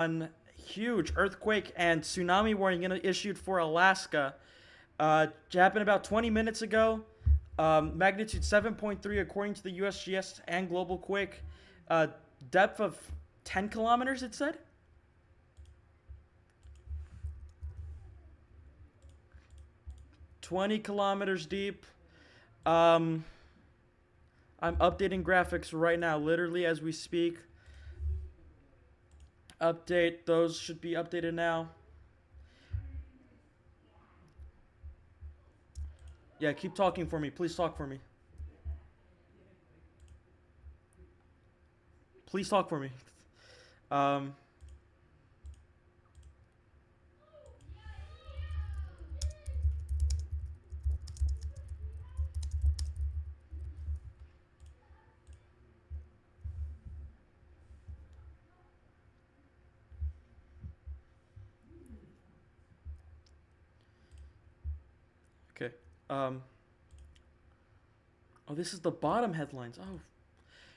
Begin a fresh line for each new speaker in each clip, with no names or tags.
One huge earthquake and tsunami warning issued for Alaska. Happened about 20 minutes ago. Magnitude 7.3 according to the USGS and Global Quake. Depth of 10 kilometers, it said. 20 kilometers deep. I'm updating graphics right now, literally as we speak. Update. Those should be updated now. Yeah, keep talking for me. Please talk for me. Please talk for me. Um, okay. Um, oh, this is the bottom headlines. Oh,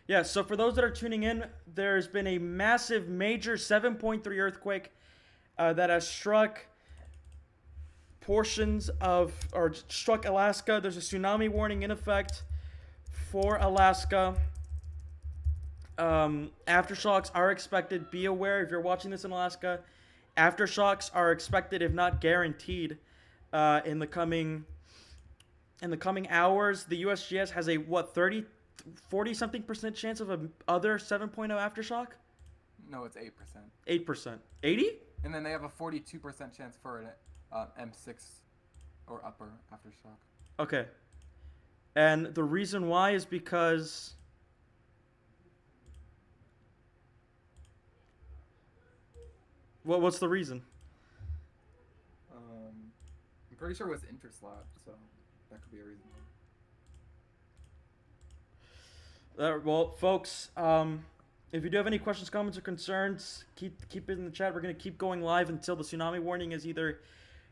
yeah. So for those that are tuning in, there's been a massive, major 7.3 earthquake that has struck portions of, or struck Alaska. There's a tsunami warning in effect for Alaska. Aftershocks are expected. Be aware if you're watching this in Alaska. Aftershocks are expected, if not guaranteed, in the coming hours. The USGS has a 40 something percent chance of a other 7.0 aftershock.
No, it's 8%.
8%. 80?
And then they have a 42% chance for an M6 or upper aftershock.
Okay. And the reason why is because what's the reason?
I'm pretty sure it was interslab, so that could be a reason.
Well, folks, if you do have any questions, comments, or concerns, keep it in the chat. We're gonna keep going live until the tsunami warning is either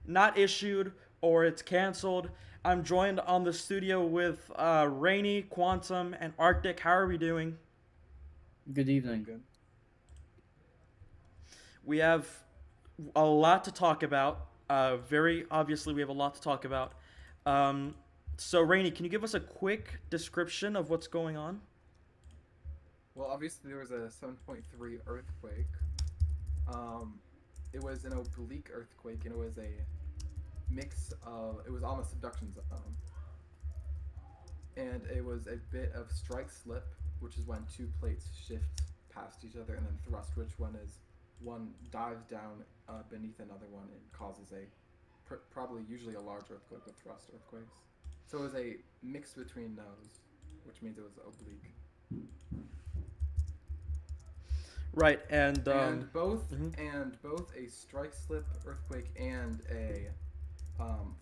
not issued or it's canceled. I'm joined on the studio with Rainy, Quantum, and Arctic. How are we doing?
Good evening.
Good.
We have a lot to talk about. Very obviously, we have a lot to talk about. So, Rainy, can you give us a quick description of what's going on?
Well, obviously there was a 7.3 earthquake. It was an oblique earthquake, and it was a mix of, it was on a subduction zone. And it was a bit of strike slip, which is when two plates shift past each other, and then thrust, which one dives down beneath another one and causes a, probably usually a large earthquake with thrust earthquakes. So it was a mix between those, which means it was oblique.
Right, and
both a strike slip earthquake and a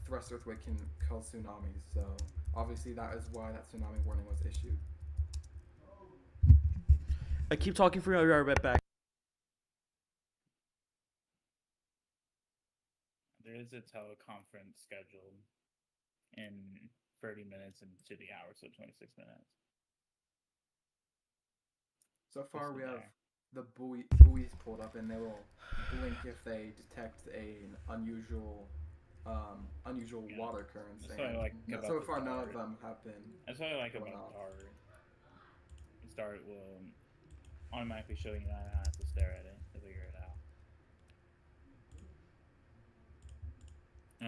thrust earthquake can cause tsunamis. So obviously that is why that tsunami warning was issued.
I keep talking for you. I'll be right back.
There is a teleconference scheduled in 30 minutes into the hour, so 26 minutes.
So far we have the buoys pulled up, and they will blink if they detect an unusual water currents. And so far none of them have been.
That's what I like about DART. DART will automatically show you not have to stare at it to figure it out.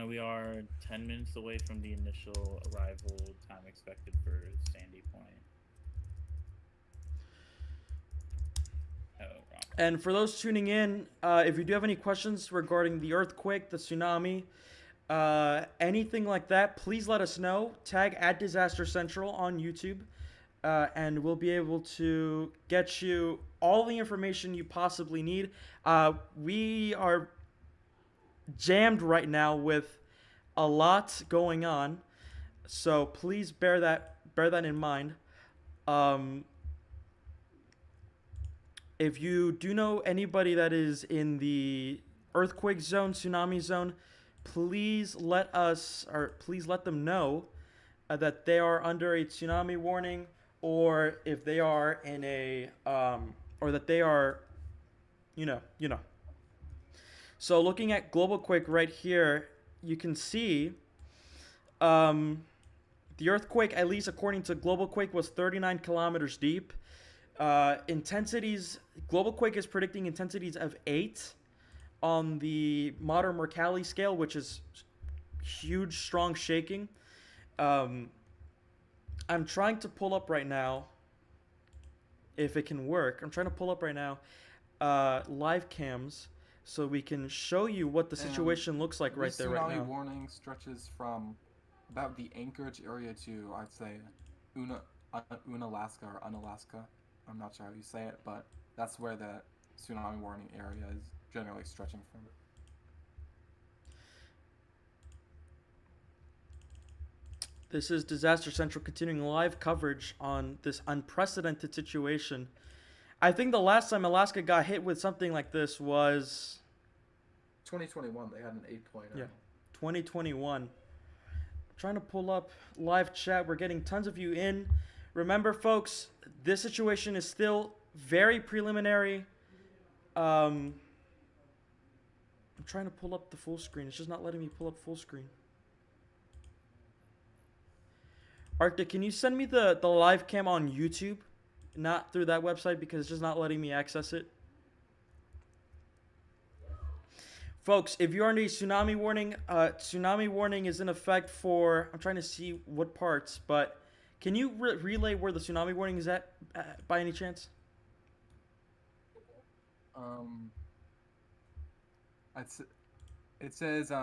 We are 10 minutes away from the initial arrival time expected for Sandy Point.
And for those tuning in, if you do have any questions regarding the earthquake, the tsunami, anything like that, please let us know. Tag @DisasterCentral on YouTube, and we'll be able to get you all the information you possibly need. We are jammed right now with a lot going on, so please bear that in mind. If you do know anybody that is in the earthquake zone, tsunami zone, please let them know that they are under a tsunami warning, or if they are in a or that they are, So looking at global quake right here, you can see um, the earthquake, at least according to global quake, was 39 kilometers deep. Intensities, global quake is predicting intensities of 8 on the modern Mercalli scale, which is huge, strong shaking. Um, I'm trying to pull up right now, if it can work. I'm trying to pull up right now live cams so we can show you what the situation looks like right there right
Tsunami
now.
warning stretches from about the Anchorage area to, I'd say, Unalaska or Unalaska. I'm not sure how you say it, but that's where the tsunami warning area is generally stretching from.
This is Disaster Central continuing live coverage on this unprecedented situation. I think the last time Alaska got hit with something like this was
2021, they had an 8.0.
Yeah. 2021. Trying to pull up live chat. We're getting tons of you in. Remember, folks, this situation is still very preliminary. I'm trying to pull up the full screen. It's just not letting me pull up full screen. Arctic, can you send me the live cam on YouTube? Not through that website because it's just not letting me access it. Folks, if you're under a tsunami warning is in effect for, I'm trying to see what parts, but can you relay where the tsunami warning is at by any chance?
It says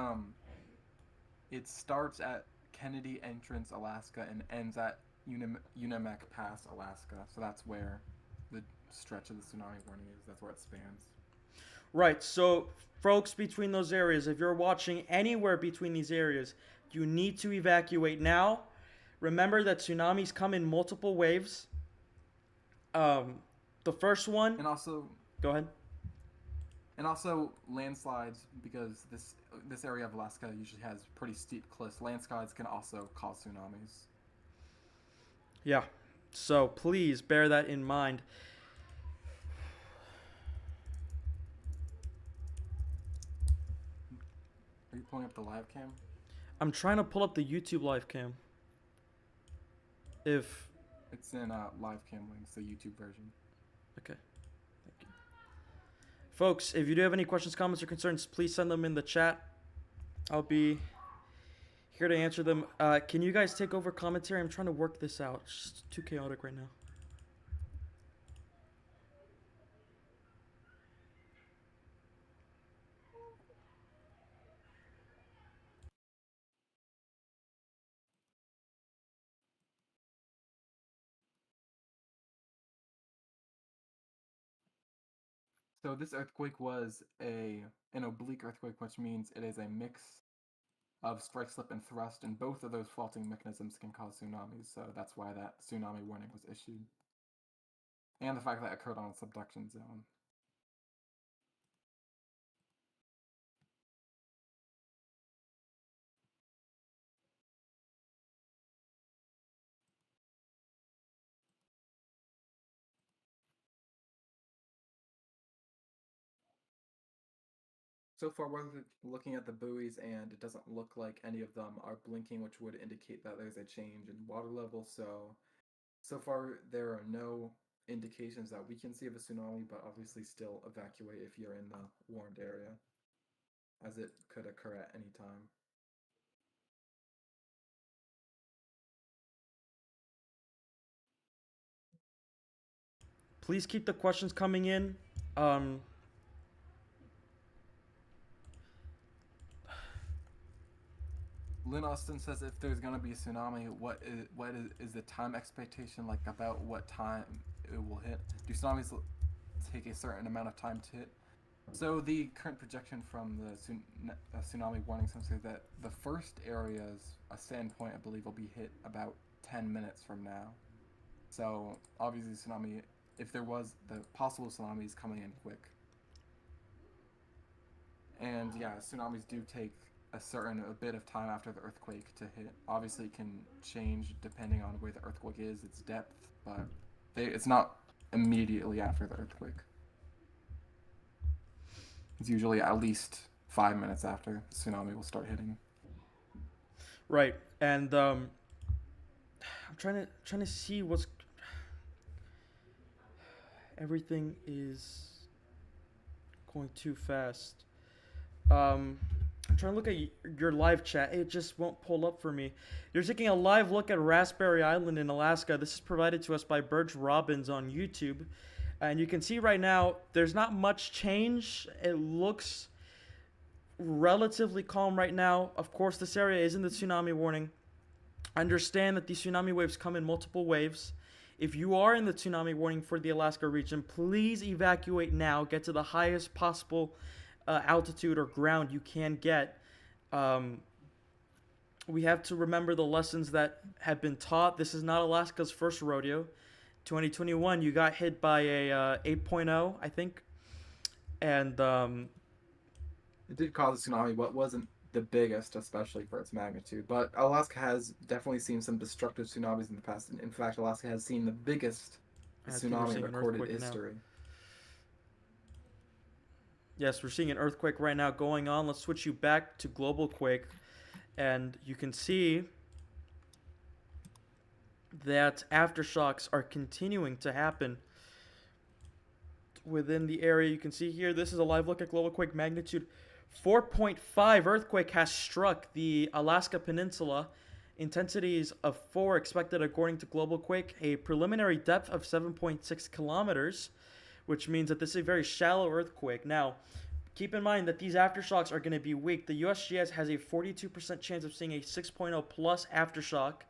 it starts at Kennedy Entrance, Alaska, and ends at Unimak Pass, Alaska. So that's where the stretch of the tsunami warning is. That's where it spans.
Right. So, folks, between those areas, if you're watching anywhere between these areas, you need to evacuate now. Remember that tsunamis come in multiple waves. The first one.
And also.
Go ahead.
And also landslides, because this area of Alaska usually has pretty steep cliffs. Landslides can also cause tsunamis.
Yeah. So please bear that in mind.
Are you pulling up the live cam?
I'm trying to pull up the YouTube live cam. If
it's in live cam links, the YouTube version.
Okay. Thank you. Folks, if you do have any questions, comments, or concerns, please send them in the chat. I'll be here to answer them. Can you guys take over commentary? I'm trying to work this out. It's just too chaotic right now.
So this earthquake was an oblique earthquake, which means it is a mix of strike, slip, and thrust, and both of those faulting mechanisms can cause tsunamis, so that's why that tsunami warning was issued. And the fact that it occurred on a subduction zone. So far, we're looking at the buoys, and it doesn't look like any of them are blinking, which would indicate that there's a change in water level. So far, there are no indications that we can see of a tsunami, but obviously still evacuate if you're in the warned area, as it could occur at any time.
Please keep the questions coming in.
Lynn Austin says if there's going to be a tsunami, what is the time expectation, like about what time it will hit? Do tsunamis take a certain amount of time to hit? So the current projection from the tsunami warning center is that the first areas, a sand point, I believe, will be hit about 10 minutes from now. So obviously tsunami, if there was the possible tsunamis coming in quick. And yeah, tsunamis do take a bit of time after the earthquake to hit. Obviously it can change depending on where the earthquake is, its depth, but it's not immediately after the earthquake. It's usually at least 5 minutes after the tsunami will start hitting.
Right, and I'm trying to see what's. Everything is going too fast. I'm trying to look at your live chat. It just won't pull up for me. You're taking a live look at Raspberry Island in Alaska. This is provided to us by Birch Robbins on YouTube. And you can see right now, there's not much change. It looks relatively calm right now. Of course, this area is in the tsunami warning. Understand that these tsunami waves come in multiple waves. If you are in the tsunami warning for the Alaska region, please evacuate now. Get to the highest possible altitude or ground you can get. We have to remember the lessons that have been taught. This is not Alaska's first rodeo. 2021, you got hit by a 8.0, I think. And
It did cause a tsunami, but wasn't the biggest, especially for its magnitude. But Alaska has definitely seen some destructive tsunamis in the past. In fact, Alaska has seen the biggest
I think we're
tsunami
seeing an
recorded
earthquake now.
history.
yes, we're seeing an earthquake right now going on. Let's switch you back to global quake. And you can see that aftershocks are continuing to happen within the area. You can see here, this is a live look at global quake magnitude 4.5 earthquake has struck the Alaska Peninsula. Intensities of 4 expected according to global quake. A preliminary depth of 7.6 kilometers, which means that this is a very shallow earthquake. Now, keep in mind that these aftershocks are going to be weak. The USGS has a 42% chance of seeing a 6.0 plus aftershock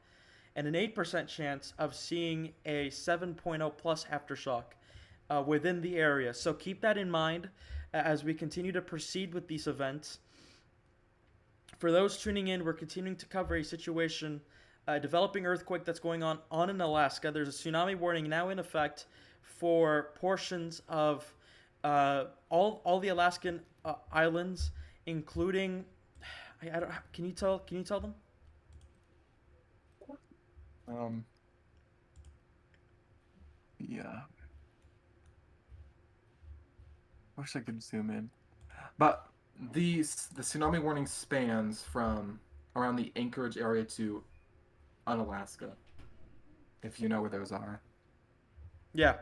and an 8% chance of seeing a 7.0 plus aftershock within the area. So keep that in mind as we continue to proceed with these events. For those tuning in, we're continuing to cover a situation, developing earthquake that's going on in Alaska. There's a tsunami warning now in effect for portions of all the Alaskan islands, including. I don't. Can you tell them?
Yeah. Wish I could zoom in. But the tsunami warning spans from around the Anchorage area to Unalaska, if you know where those are.
Yeah.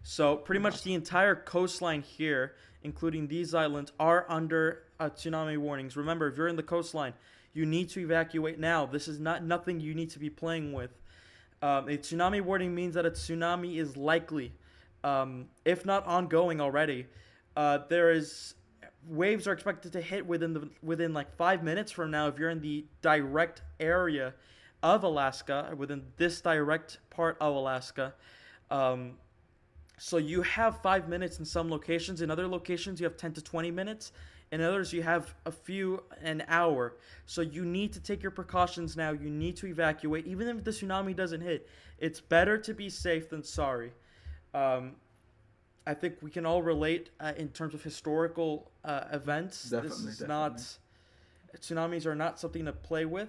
So pretty much the entire coastline here, including these islands, are under tsunami warnings. Remember, if you're in the coastline, you need to evacuate now. This is nothing you need to be playing with. A tsunami warning means that a tsunami is likely, if not ongoing already. Waves are expected to hit within like 5 minutes from now if you're in the direct area of Alaska, within this direct part of Alaska. So you have 5 minutes in some locations. In other locations, you have 10 to 20 minutes. In others, you have an hour. So you need to take your precautions now. You need to evacuate. Even if the tsunami doesn't hit, it's better to be safe than sorry. I think we can all relate in terms of historical events. Tsunamis are not something to play with.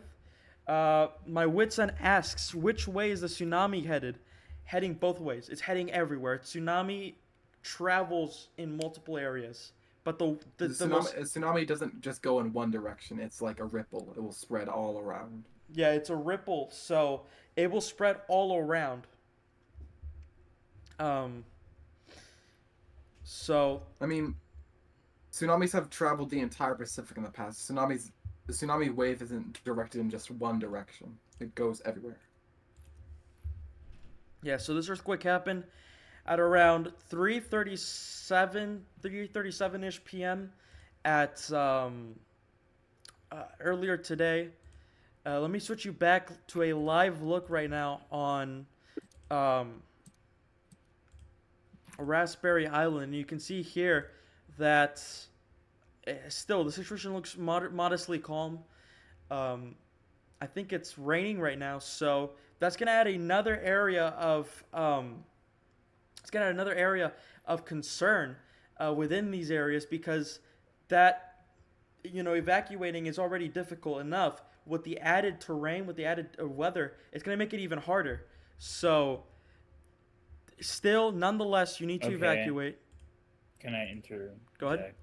My Witson asks, which way is the tsunami headed? Heading both ways. It's heading everywhere. Tsunami travels in multiple areas. But the
tsunami doesn't just go in one direction. It's like a ripple. It will spread all around.
Yeah, it's a ripple, so it will spread all around. So
I mean, tsunamis have traveled the entire Pacific in the past. The tsunami wave isn't directed in just one direction. It goes everywhere.
Yeah, so this earthquake happened at around 3:37-ish p.m. at earlier today. Let me switch you back to a live look right now on Raspberry Island. You can see here that still the situation looks modestly calm. I think it's raining right now, so that's gonna add another area of concern within these areas, because that evacuating is already difficult enough. With the added terrain, with the added weather, it's gonna make it even harder. So still, nonetheless, you need to evacuate.
Can I interject?
Go ahead.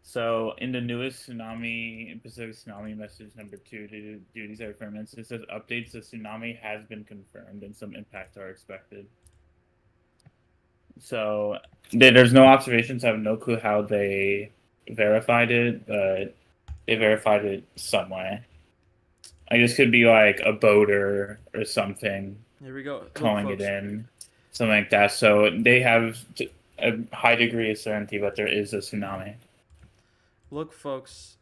So in the newest tsunami, Pacific tsunami message number 2 to duties are firmness, it says updates the tsunami has been confirmed and some impacts are expected. So there's no observations. I have no clue how they verified it, but they verified it some way. Like this could be like a boater or something
Here we go. Look,
calling it
folks.
in, something like that. So they have a high degree of certainty that there is a tsunami.
Look, folks.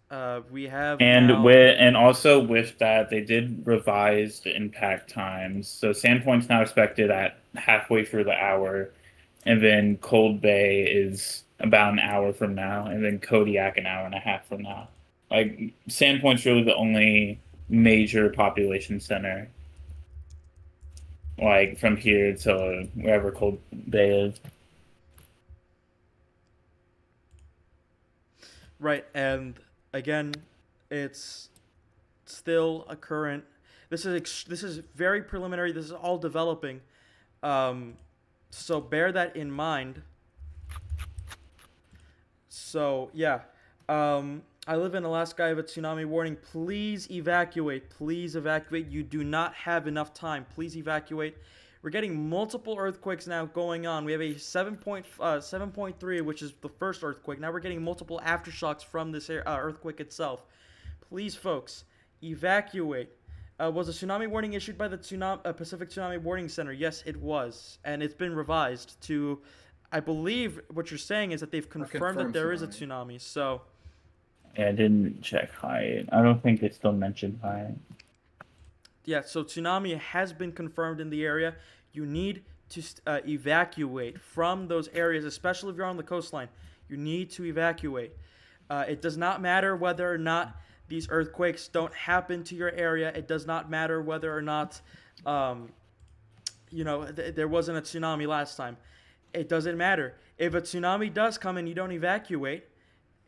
We have
And
now.
also with that, they did revise the impact times. So Sandpoint's now expected at halfway through the hour, and then Cold Bay is about an hour from now, and then Kodiak an hour and a half from now. Like Sandpoint's really the only major population center, like from here to wherever Cold Bay is.
Right, and again, it's still a current. This is very preliminary. This is all developing, so bear that in mind. So yeah, I live in Alaska. I have a tsunami warning. Please evacuate. Please evacuate. You do not have enough time. Please evacuate. We're getting multiple earthquakes now going on. We have a 7.3, which is the first earthquake. Now we're getting multiple aftershocks from this earthquake itself. Please, folks, evacuate. Was a tsunami warning issued by the Pacific Tsunami Warning Center? Yes, it was. And it's been revised to, I believe what you're saying is that they've confirmed that there is a tsunami. So,
yeah, I didn't check height. I don't think they still mentioned height.
yeah, so tsunami has been confirmed in the area. You need to evacuate from those areas, especially if you're on the coastline. You need to evacuate. It does not matter whether or not these earthquakes don't happen to your area. It does not matter whether or not, there wasn't a tsunami last time. It doesn't matter. If a tsunami does come and you don't evacuate,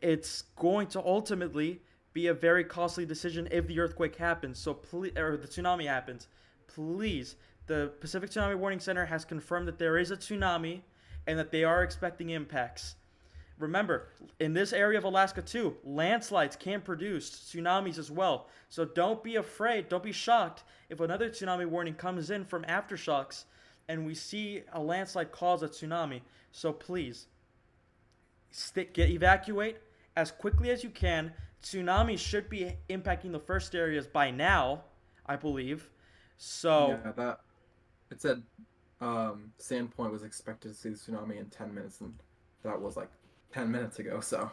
it's going to ultimately be a very costly decision if the earthquake happens. So please, or the tsunami happens. Please, the Pacific Tsunami Warning Center has confirmed that there is a tsunami and that they are expecting impacts. Remember, in this area of Alaska too, landslides can produce tsunamis as well. So don't be afraid, don't be shocked if another tsunami warning comes in from aftershocks and we see a landslide cause a tsunami. So please, evacuate as quickly as you can. Tsunamis should be impacting the first areas by now, I believe. So
yeah, it said Sandpoint was expected to see the tsunami in 10 minutes, and that was like 10 minutes ago. So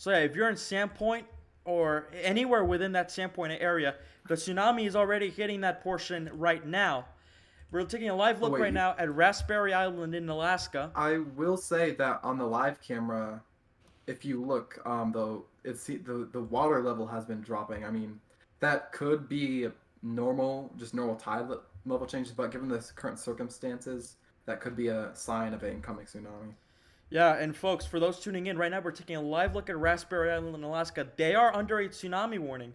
yeah, if you're in Sandpoint or anywhere within that Sandpoint area, the tsunami is already hitting that portion right now. We're taking a live look right now at Raspberry Island in Alaska.
I will say that on the live camera, if you look, the water level has been dropping. I mean, that could be normal tide level changes, but given the current circumstances, that could be a sign of an incoming tsunami.
Yeah, and folks, for those tuning in right now, we're taking a live look at Raspberry Island in Alaska. They are under a tsunami warning,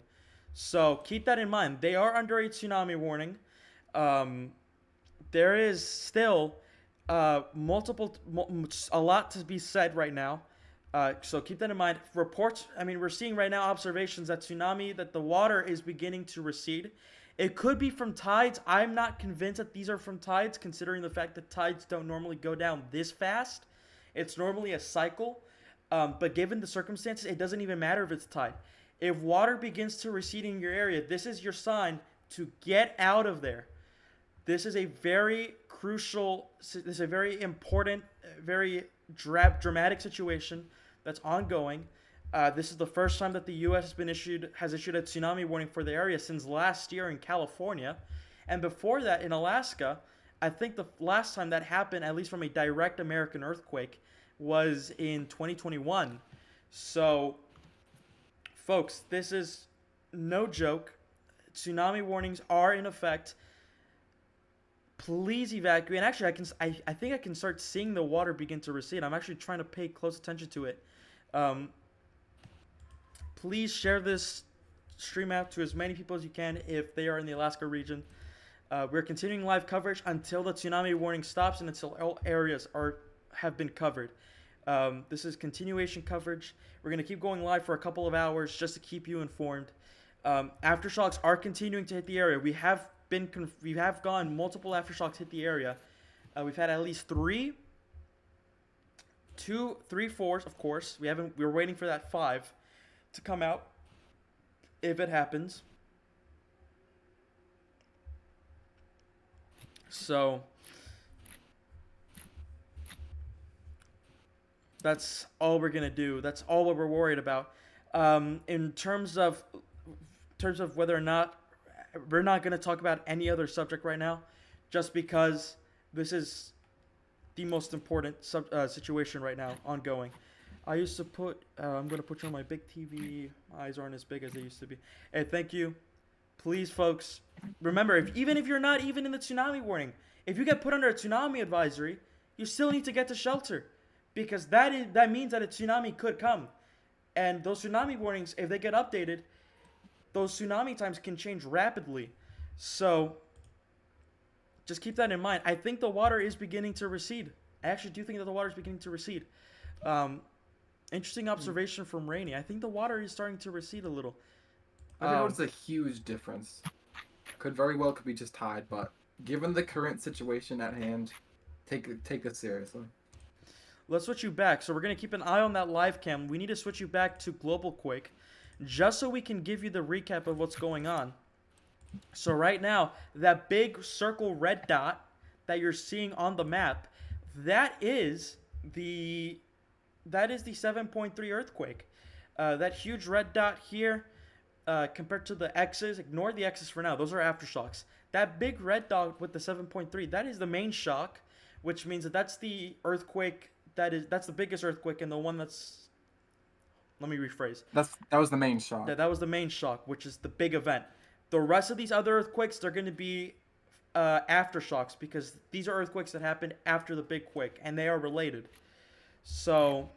so keep that in mind. They are under a tsunami warning. There is still a lot to be said right now. So keep that in mind. Reports, we're seeing right now observations that the water is beginning to recede. It could be from tides. I'm not convinced that these are from tides, considering the fact that tides don't normally go down this fast. It's normally a cycle. But given the circumstances, it doesn't even matter if it's tide. If water begins to recede in your area, this is your sign to get out of there. This is a very crucial, this is a very important, very dramatic situation that's ongoing. This is the first time that the U.S. has issued a tsunami warning for the area since last year in California. And before that, in Alaska, I think the last time that happened, at least from a direct American earthquake, was in 2021. So, folks, this is no joke. Tsunami warnings are in effect. Please evacuate. And actually, I think I can start seeing the water begin to recede. I'm actually trying to pay close attention to it. Please share this stream out to as many people as you can if they are in the Alaska region. We're continuing live coverage until the tsunami warning stops and until all areas have been covered. This is continuation coverage. We're going to keep going live for a couple of hours just to keep you informed. Aftershocks are continuing to hit the area. We have gone multiple aftershocks hit the area. We've had at least 3, 2, 3, 4s, of course. We're waiting for that 5 to come out if it happens. So that's all we're gonna do. That's all what we're worried about. In terms of whether or not we're not gonna talk about any other subject right now, just because this is the most important situation right now ongoing. I used to put. I'm gonna put you on my big TV. My eyes aren't as big as they used to be. Hey, thank you. Please, folks, remember, even if you're not even in the tsunami warning, if you get put under a tsunami advisory, you still need to get to shelter, because that means that a tsunami could come, and those tsunami warnings, if they get updated, those tsunami times can change rapidly. So just keep that in mind. I think the water is beginning to recede. I actually do think that the water is beginning to recede. Interesting observation from Rainey. I think the water is starting to recede a little.
I noticed a huge difference. Could be just tide, but given the current situation at hand, take this seriously.
Let's switch you back. So we're going to keep an eye on that live cam. We need to switch you back to Global Quake, just so we can give you the recap of what's going on. So right now, that big circle red dot that you're seeing on the map, that is the 7.3 earthquake. That huge red dot here, compared to the X's, ignore the X's for now. Those are aftershocks. That big red dot with the 7.3, that is the main shock, which means that that's the earthquake. That's the biggest earthquake, and the one that's. Let me rephrase.
That was the main shock.
That was the main shock, which is the big event. The rest of these other earthquakes, they're going to be aftershocks, because these are earthquakes that happened after the big quake, and they are related. So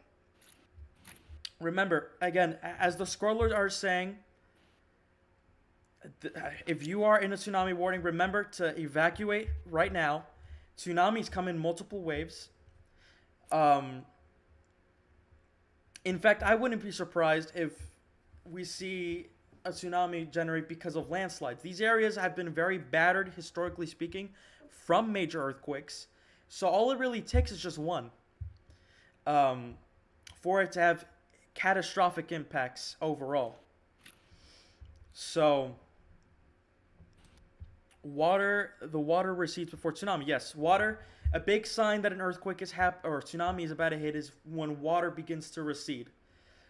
remember, again, as the scrollers are saying, if you are in a tsunami warning, remember to evacuate right now. Tsunamis come in multiple waves. In fact, I wouldn't be surprised if we see a tsunami generate because of landslides. These areas have been very battered, historically speaking, from major earthquakes. So all it really takes is just one for it to have catastrophic impacts overall. So the water recedes before tsunami. Yes, water. A big sign that an earthquake is or tsunami is about to hit is when water begins to recede.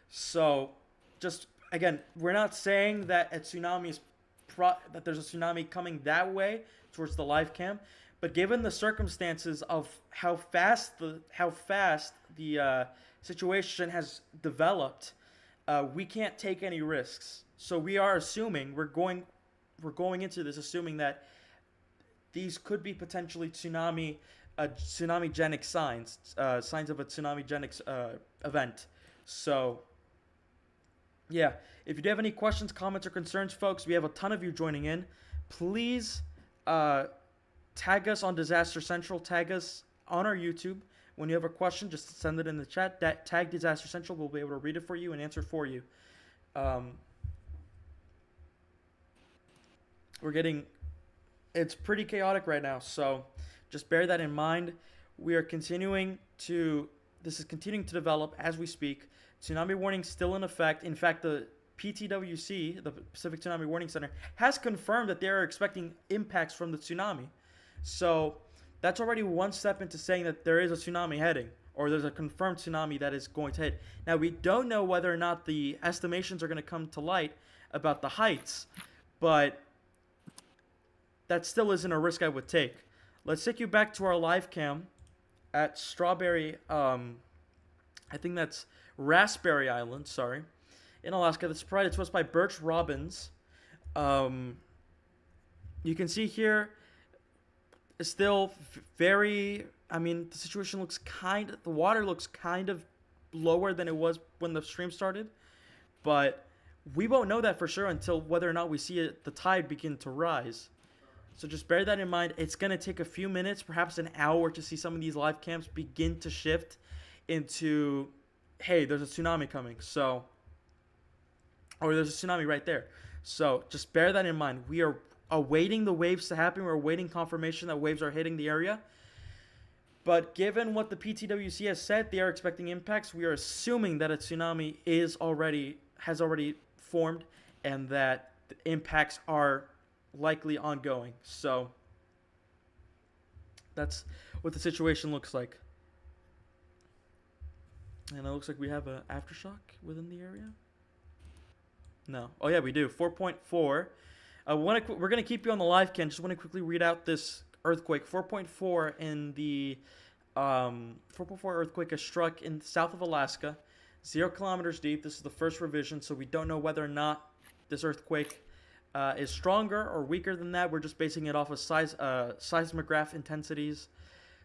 So, just again, we're not saying that a tsunami is that there's a tsunami coming that way towards the live cam, but given the circumstances of how fast the situation has developed, we can't take any risks. So we are assuming we're going into this assuming that these could be potentially tsunami-genic signs of a tsunami-genic event. So, yeah, if you do have any questions, comments, or concerns, folks, we have a ton of you joining in. Please tag us on Disaster Central. Tag us on our YouTube. When you have a question, just send it in the chat. Tag Disaster Central. We'll be able to read it for you and answer for you. It's pretty chaotic right now, so just bear that in mind. This is continuing to develop as we speak. Tsunami warning still in effect. In fact, the PTWC, the Pacific Tsunami Warning Center, has confirmed that they are expecting impacts from the tsunami. So that's already one step into saying that there is a tsunami heading, or there's a confirmed tsunami that is going to hit. Now, we don't know whether or not the estimations are going to come to light about the heights, but that still isn't a risk I would take. Let's take you back to our live cam at Strawberry, I think that's Raspberry Island, sorry, in Alaska. That's provided to us by Birch Robbins. You can see here, it's still the situation looks the water looks kind of lower than it was when the stream started, but we won't know that for sure until whether or not we see the tide begin to rise. So just bear that in mind. It's going to take a few minutes, perhaps an hour, to see some of these live cams begin to shift. into, hey, there's a tsunami coming. So, or there's a tsunami right there. So just bear that in mind. We are awaiting the waves to happen. We're awaiting confirmation that waves are hitting the area. But given what the PTWC has said, they are expecting impacts. We are assuming that a tsunami has already formed, and that the impacts are likely ongoing. So that's what the situation looks like. And it looks like we have an aftershock within the area. No. Oh yeah, we do. 4.4. We're gonna keep you on the live, Ken. Just want to quickly read out this earthquake. 4.4 in the 4.4 earthquake has struck in south of Alaska, 0 kilometers deep. This is the first revision, so we don't know whether or not this earthquake is stronger or weaker than that. We're just basing it off of seismograph intensities.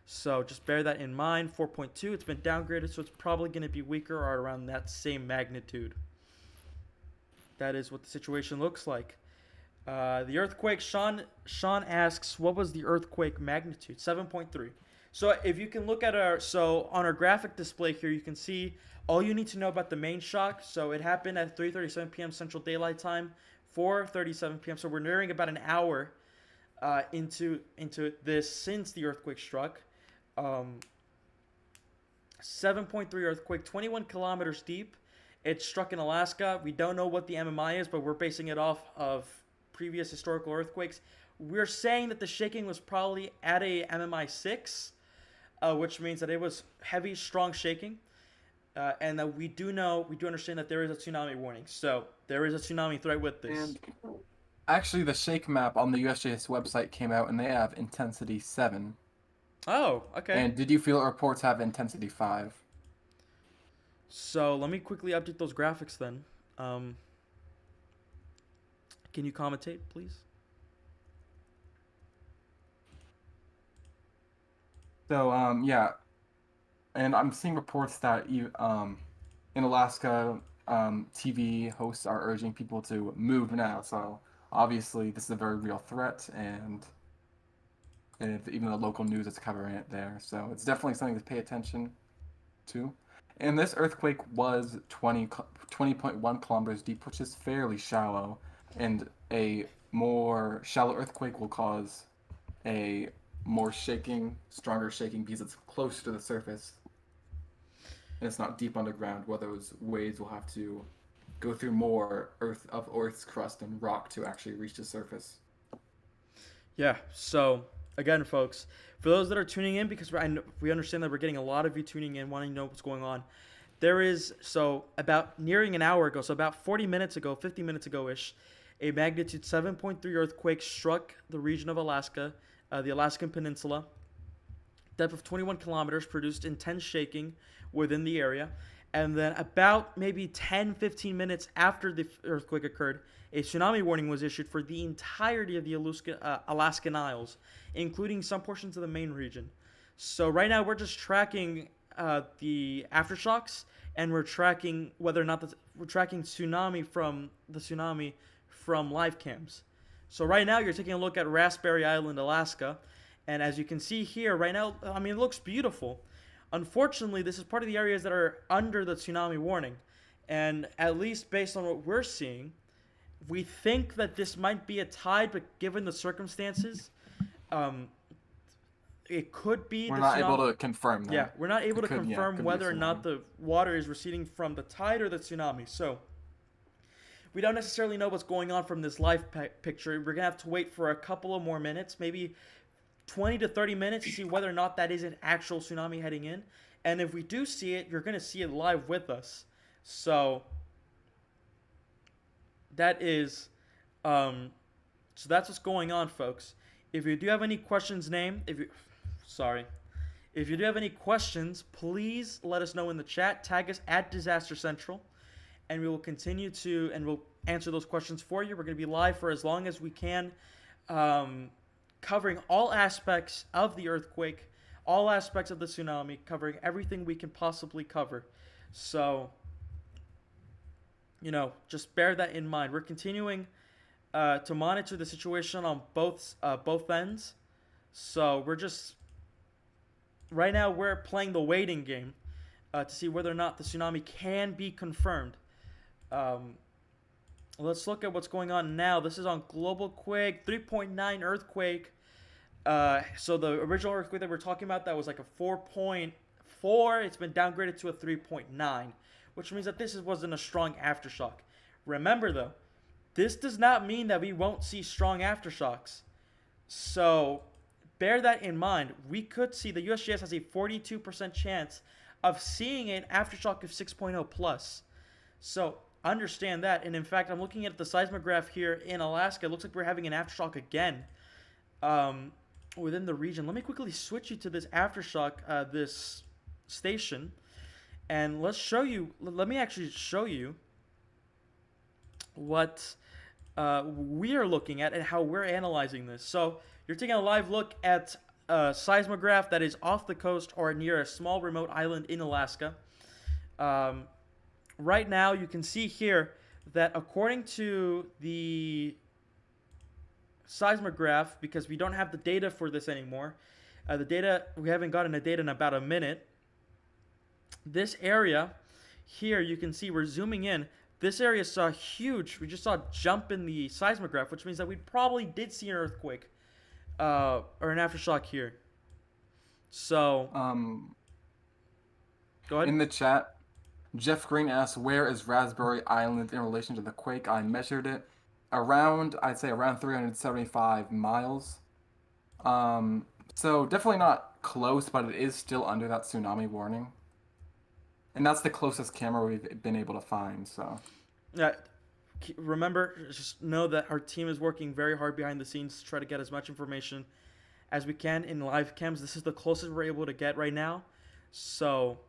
So just bear that in mind. 4.2, it's been downgraded, so it's probably going to be weaker or around that same magnitude. That is what the situation looks like. The earthquake, Sean asks, what was the earthquake magnitude? 7.3. So if you can look at on our graphic display here, you can see all you need to know about the main shock. So it happened at 3:37 p.m. Central Daylight Time, 4:37 p.m. So we're nearing about an hour into this since the earthquake struck. 7.3 earthquake, 21 kilometers deep. It struck in Alaska. We don't know what the MMI is, but we're basing it off of previous historical earthquakes. We're saying that the shaking was probably at a MMI 6, which means that it was heavy, strong shaking. And that we do understand that there is a tsunami warning. So there is a tsunami threat with this.
And actually, the shake map on the USGS website came out, and they have intensity 7.
Oh, okay.
And did you feel reports have intensity 5?
So let me quickly update those graphics then. Can you commentate, please?
So, yeah. And I'm seeing reports that in Alaska, TV hosts are urging people to move now. So, obviously, this is a very real threat, and even the local news is covering it there. So, it's definitely something to pay attention to. And this earthquake was 20.1 kilometers deep, which is fairly shallow. And a more shallow earthquake will cause a more stronger shaking, because it's close to the surface. And it's not deep underground, where those waves will have to go through more Earth's crust and rock to actually reach the surface.
Yeah, so again, folks, for those that are tuning in, because we understand that we're getting a lot of you tuning in, wanting to know what's going on. There is, so about nearing an hour ago, so about 50 minutes ago-ish, a magnitude 7.3 earthquake struck the region of Alaska, the Alaskan Peninsula. Depth of 21 kilometers, produced intense shaking within the area. And then about maybe 10-15 minutes after the earthquake occurred, a tsunami warning was issued for the entirety of the Alaskan Isles, including some portions of the main region. So right now we're just tracking the aftershocks, and we're tracking whether or not we're tracking tsunami from live cams. So right now you're taking a look at Raspberry Island, Alaska, and as you can see here right now, I mean, it looks beautiful. Unfortunately, this is part of the areas that are under the tsunami warning, and at least based on what we're seeing, we think that this might be a tide, but given the circumstances, it could be.
We're not able to confirm that.
Yeah, we're not able to confirm whether or not the water is receding from the tide or the tsunami. So we don't necessarily know what's going on from this live picture. We're going to have to wait for a couple of more minutes, maybe 20 to 30 minutes, to see whether or not that is an actual tsunami heading in. And if we do see it, you're going to see it live with us. So that is, so that's what's going on, folks. If you do have any questions, if you do have any questions, please let us know in the chat. Tag us at Disaster Central, and we will continue to, and we'll answer those questions for you. We're going to be live for as long as we can, covering all aspects of the earthquake, all aspects of the tsunami, covering everything we can possibly cover. So, just bear that in mind. We're continuing to monitor the situation on both ends. So right now we're playing the waiting game. to see whether or not the tsunami can be confirmed. Um, let's look at what's going on now. This is on Global Quake, 3.9 earthquake. So the original earthquake that we're talking about, that was like a 4.4. It's been downgraded to a 3.9, which means that wasn't a strong aftershock. Remember though, this does not mean that we won't see strong aftershocks. So bear that in mind. We could see, the USGS has a 42% chance of seeing an aftershock of 6.0 plus. So understand that. And in fact, I'm looking at the seismograph here in Alaska. It looks like we're having an aftershock again within the region. Let me quickly switch you to this aftershock, this station. And let me actually show you what we are looking at and how we're analyzing this. So you're taking a live look at a seismograph that is off the coast or near a small remote island in Alaska. Right now, you can see here that according to the seismograph, because we don't have the data for this anymore, we haven't gotten the data in about a minute. This area here, you can see we're zooming in. This area saw huge. We just saw a jump in the seismograph, which means that we probably did see an earthquake or an aftershock here. So, go ahead.
In the chat, Jeff Green asks, where is Raspberry Island in relation to the quake? I measured it I'd say around 375 miles. So definitely not close, but it is still under that tsunami warning. And that's the closest camera we've been able to find, so.
Yeah, remember, just know that our team is working very hard behind the scenes to try to get as much information as we can in live cams. This is the closest we're able to get right now. So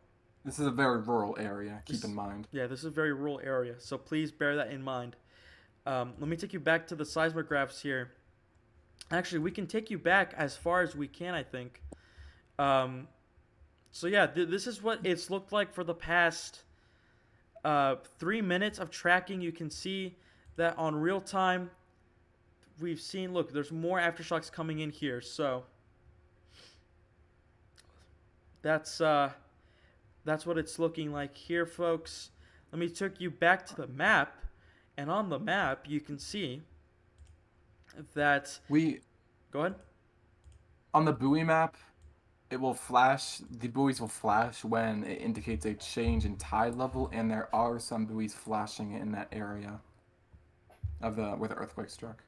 this is a very rural area, keep in mind.
Yeah, this is a very rural area, so please bear that in mind. Let me take you back to the seismographs here. Actually, we can take you back as far as we can, I think. So yeah, this is what it's looked like for the past 3 minutes of tracking. You can see that on real time, we've seen, look, there's more aftershocks coming in here. So that's what it's looking like here, folks. Let me take you back to the map. And on the map, you can see that go ahead.
On the buoy map, it will flash, the buoys will flash when it indicates a change in tide level, and there are some buoys flashing in that area of where the earthquake struck.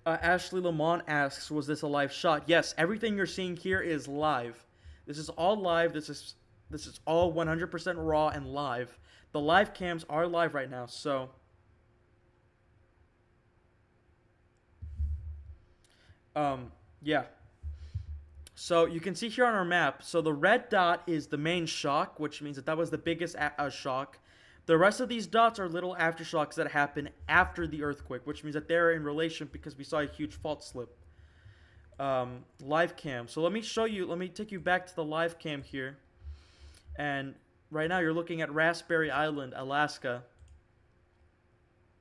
Ashley Lamont asks, was this a live shot? Yes, everything you're seeing here is live. This is all live. This is all 100% raw and live. The live cams are live right now, so yeah. So you can see here on our map, so the red dot is the main shock, which means that was the biggest shock. The rest of these dots are little aftershocks that happen after the earthquake, which means that they're in relation because we saw a huge fault slip. Live cam. So let me take you back to the live cam here. And right now you're looking at Raspberry Island, Alaska.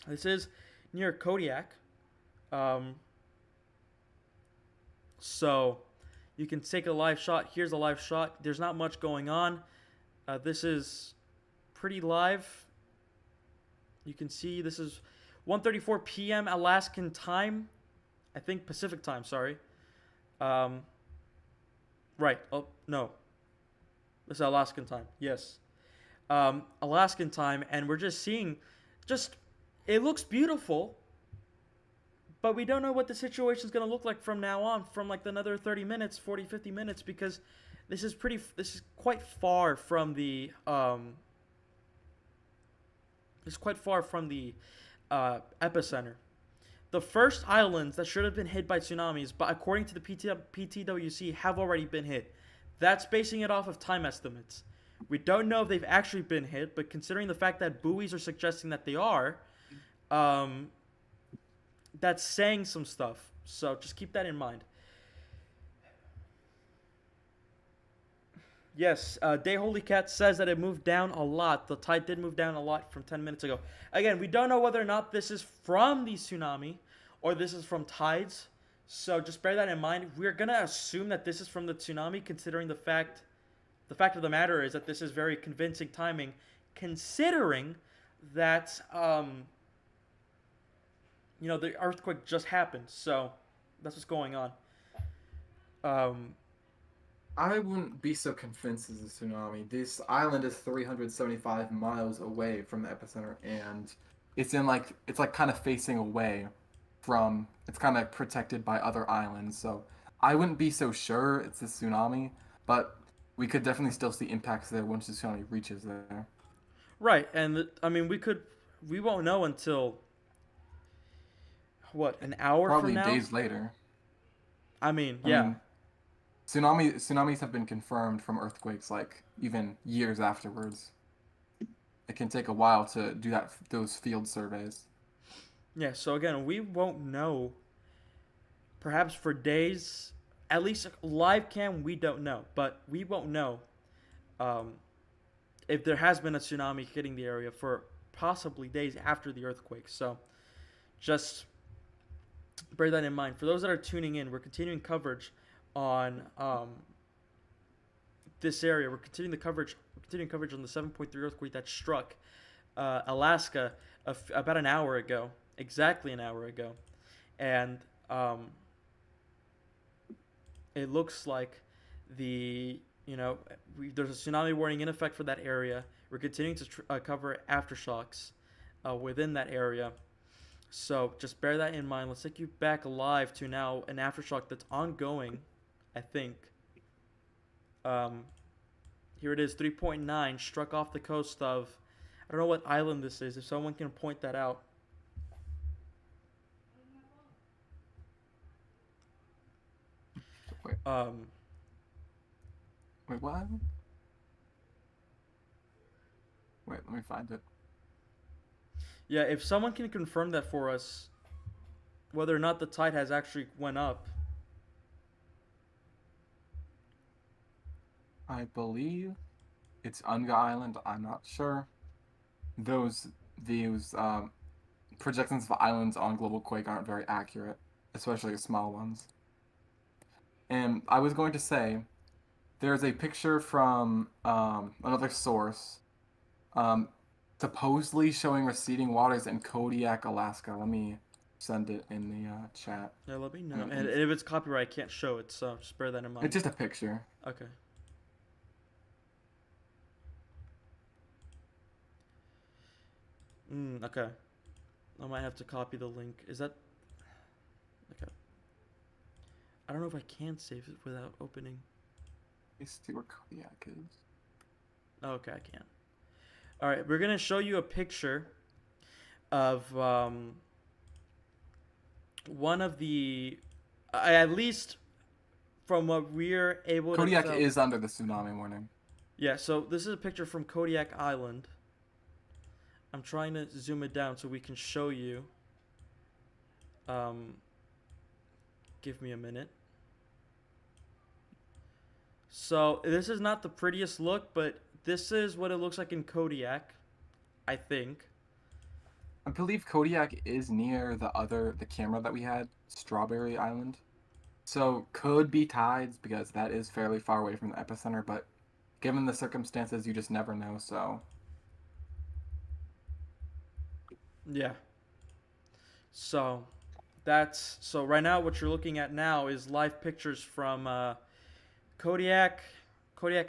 This is near Kodiak. So you can take a live shot. Here's a live shot. There's not much going on. This is pretty live. You can see this is 1:34 p.m. Alaskan time. I think Pacific time, sorry. Right. Oh, no. This is Alaskan time. Yes. Alaskan time, and we're just seeing, it looks beautiful, but we don't know what the situation is going to look like from now on, from like another 30 minutes, 40, 50 minutes, because this is quite far from the, epicenter. The first islands that should have been hit by tsunamis, but according to the PTWC, have already been hit. That's basing it off of time estimates. We don't know if they've actually been hit, but considering the fact that buoys are suggesting that they are, that's saying some stuff. So just keep that in mind. Yes, Day Holy Cat says that it moved down a lot. The tide did move down a lot from 10 minutes ago. Again, we don't know whether or not this is from the tsunami or this is from tides. So just bear that in mind. We're going to assume that this is from the tsunami, considering the fact the fact of the matter is that this is very convincing timing, considering that the earthquake just happened. So that's what's going on. Um,
I wouldn't be so convinced as a tsunami. This island is 375 miles away from the epicenter, and it's like kind of facing away from. It's kind of protected by other islands, so I wouldn't be so sure it's a tsunami, but we could definitely still see impacts there once the tsunami reaches there.
right, and I mean we won't know until what, an hour from
Probably
now.
days later.
I mean,
I
yeah.
mean, tsunamis have been confirmed from earthquakes like even years afterwards. It can take a while to do those field surveys.
Yeah, so again, we won't know perhaps for days. At least live cam, we don't know, but we won't know um, if there has been a tsunami hitting the area for possibly days after the earthquake. So just bear that in mind. For those that are tuning in, we're continuing coverage on this area. We're continuing the coverage. We're continuing coverage on the 7.3 earthquake that struck Alaska about an hour ago, exactly an hour ago, and it looks like there's a tsunami warning in effect for that area. We're continuing to cover aftershocks within that area. So just bear that in mind. Let's take you back live to now an aftershock that's ongoing, I think. Here it is, 3.9, struck off the coast of, I don't know what island this is, if someone can point that out.
Wait,
Um,
wait, what? Wait, let me find it.
yeah, if someone can confirm that for us, whether or not the tide has actually went up.
I believe it's Unga Island. I'm not sure. Those projections of islands on global quake aren't very accurate, especially small ones. And I was going to say, there's a picture from another source, um, supposedly showing receding waters in Kodiak, Alaska. Let me send it in the chat.
Yeah, let me know.
And
And if it's copyright, I can't show it, so just bear that in mind.
it's just a picture.
Okay. Okay. I might have to copy the link. Is that okay? I don't know if I can save it without opening.
Let me see where Kodiak is.
Oh, okay, I can. All right, we're gonna show you a picture of one of the, at least from what we're able
Kodiak
to tell.
is under the tsunami warning.
Yeah, so this is a picture from Kodiak Island. I'm trying to zoom it down so we can show you. Give me a minute. So this is not the prettiest look, but this is what it looks like in Kodiak, I think.
I believe Kodiak is near the camera that we had, Strawberry Island. So could be tides because that is fairly far away from the epicenter, but given the circumstances, you just never know, so.
Yeah. So so right now what you're looking at now is live pictures from Kodiak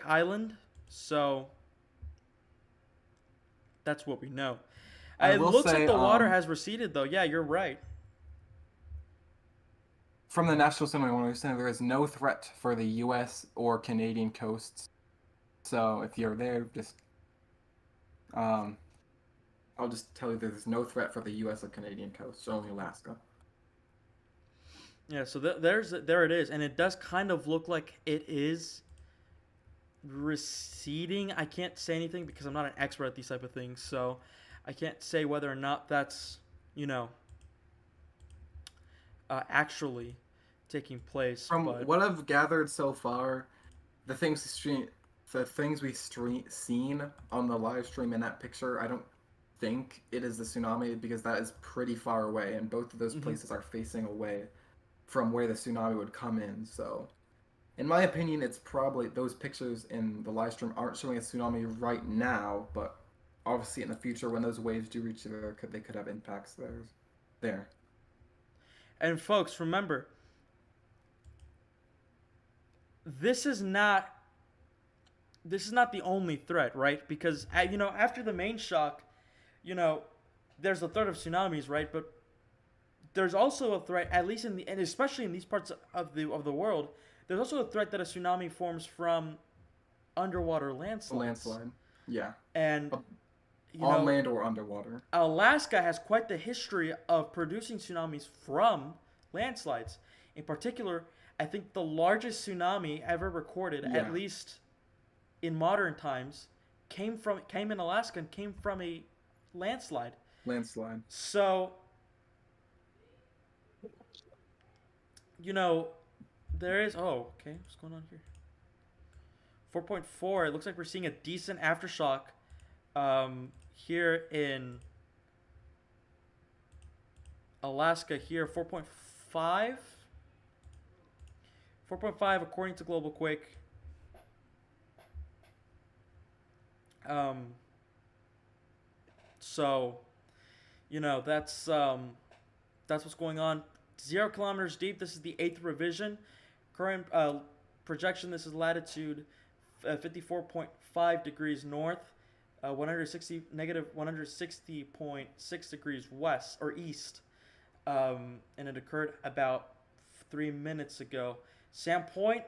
Island. So that's what we know.
I
It
will
looks
say,
like the water has receded though. Yeah, you're right.
From the National Tsunami Warning Center, there is no threat for the U.S. or Canadian coasts. So if you're there, um, I'll just tell you there's no threat for the U.S. or Canadian coasts, only Alaska.
Yeah, so there it is, and it does kind of look like it is receding. I can't say anything because I'm not an expert at these type of things, so I can't say whether or not that's actually taking place.
From
but
what I've gathered so far, the things we seen on the live stream in that picture, I don't think it is the tsunami because that is pretty far away, and both of those places are facing away from where the tsunami would come in. So, In my opinion, it's probably those pictures in the live stream aren't showing a tsunami right now, but obviously in the future when those waves do reach there, they could have impacts there. There.
And folks, remember, this is not the only threat, right? Because after the main shock, there's the threat of tsunamis, right? But there's also a threat, at least and especially in these parts of the world, there's also a threat that a tsunami forms from underwater
A
landslides.
landslide. Yeah.
And
On land or underwater.
Alaska has quite the history of producing tsunamis from landslides. In particular, I think the largest tsunami ever recorded,
Yeah.
at least in modern times, came in Alaska and came from a landslide.
Landslide.
So, there is. Oh, okay. What's going on here? 4.4. It looks like we're seeing a decent aftershock here in Alaska. Here, 4.5. 4.5 according to Global Quake. So, that's what's going on. 0 kilometers deep. This is the 8th revision. Current projection. This is latitude 54.5 degrees north, negative 160.6 degrees west or east, and it occurred about 3 minutes ago. Sandpoint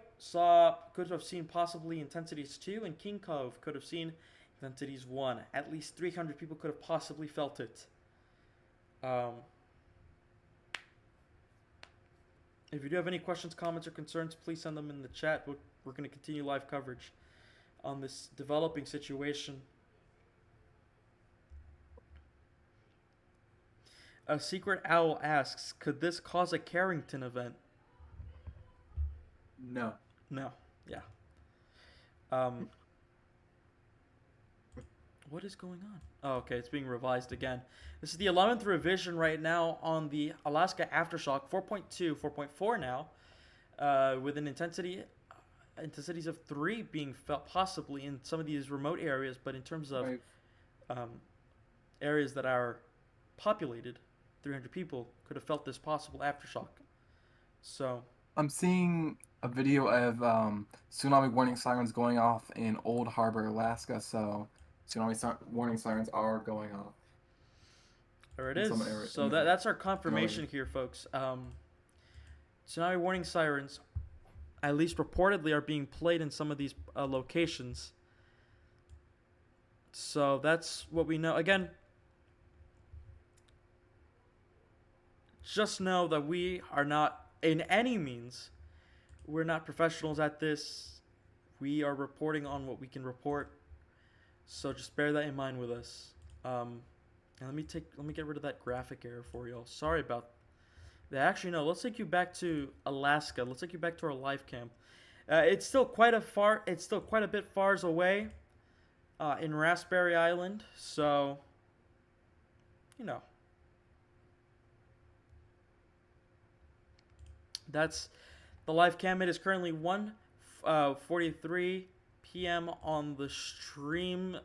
could have seen possibly intensities 2, and King Cove could have seen intensities 1. At least 300 people could have possibly felt it. If you do have any questions, comments, or concerns, please send them in the chat. We're going to continue live coverage on this developing situation. A Secret Owl asks, could this cause a Carrington event?
No.
No. Yeah. What is going on? Oh, okay. It's being revised again. This is the 11th revision right now on the Alaska aftershock, 4.2, 4.4 now, with an intensities of 3 being felt possibly in some of these remote areas, but in terms of areas that are populated, 300 people could have felt this possible aftershock. So
I'm seeing a video of tsunami warning sirens going off in Old Harbor, Alaska, so tsunami warning sirens are going off.
There it is. So that's our confirmation here, folks. Tsunami warning sirens, at least reportedly, are being played in some of these locations. So that's what we know. Again, just know that we are not, in any means, we're not professionals at this. We are reporting on what we can report. So just bear that in mind with us. And let me get rid of that graphic error for y'all. Sorry about that. Actually, no. Let's take you back to Alaska. Let's take you back to our live cam. It's still quite a bit far away, in Raspberry Island. So, that's the live cam. It is currently 1:43 p.m. on the stream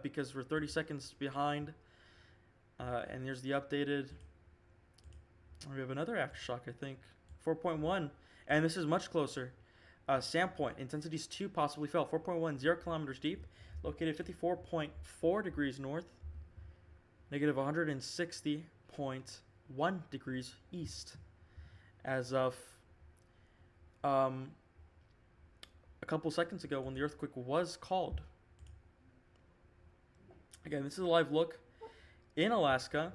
because we're 30 seconds behind. And there's the updated. We have another aftershock, I think, 4.1, and this is much closer. Sandpoint, intensities 2 possibly fell. 4.1, 0 kilometers deep, located 54.4 degrees north, negative 160.1 degrees east. As of a couple seconds ago, when the earthquake was called. Again, this is a live look in Alaska,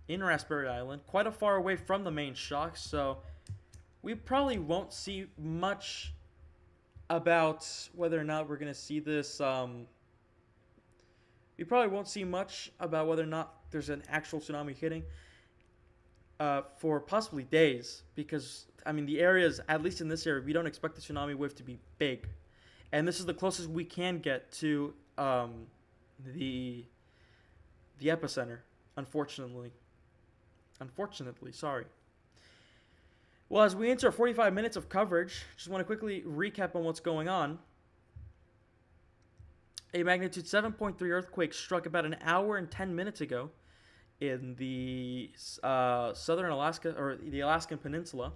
in Raspberry Island, quite a far away from the main shock, so we probably won't see much about whether or not we're going to see this. We probably won't see much about whether or not there's an actual tsunami hitting for possibly days, because, the areas, at least in this area, we don't expect the tsunami wave to be big. And this is the closest we can get to the epicenter, unfortunately, sorry. Well, as we enter 45 minutes of coverage, just want to quickly recap on what's going on. A magnitude 7.3 earthquake struck about an hour and 10 minutes ago in the southern Alaska, or the Alaskan Peninsula.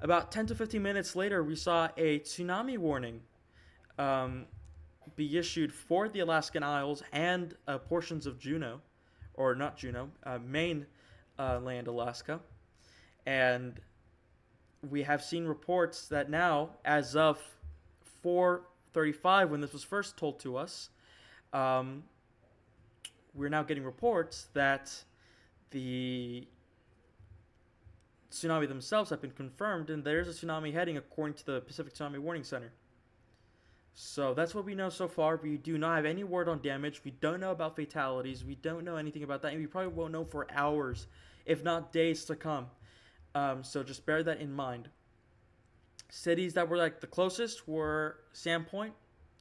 About 10 to 15 minutes later, we saw a tsunami warning be issued for the Alaskan Isles and portions of Juneau, or not Juneau, mainland Alaska. And we have seen reports that now, as of 4:35, when this was first told to us, we're now getting reports that the tsunami themselves have been confirmed, and there's a tsunami heading according to the Pacific Tsunami Warning Center. So that's what we know so far. We do not have any word on damage. We don't know about fatalities. We don't know anything about that, and we probably won't know for hours, if not days to come. So just bear that in mind. Cities that were like the closest were Sandpoint,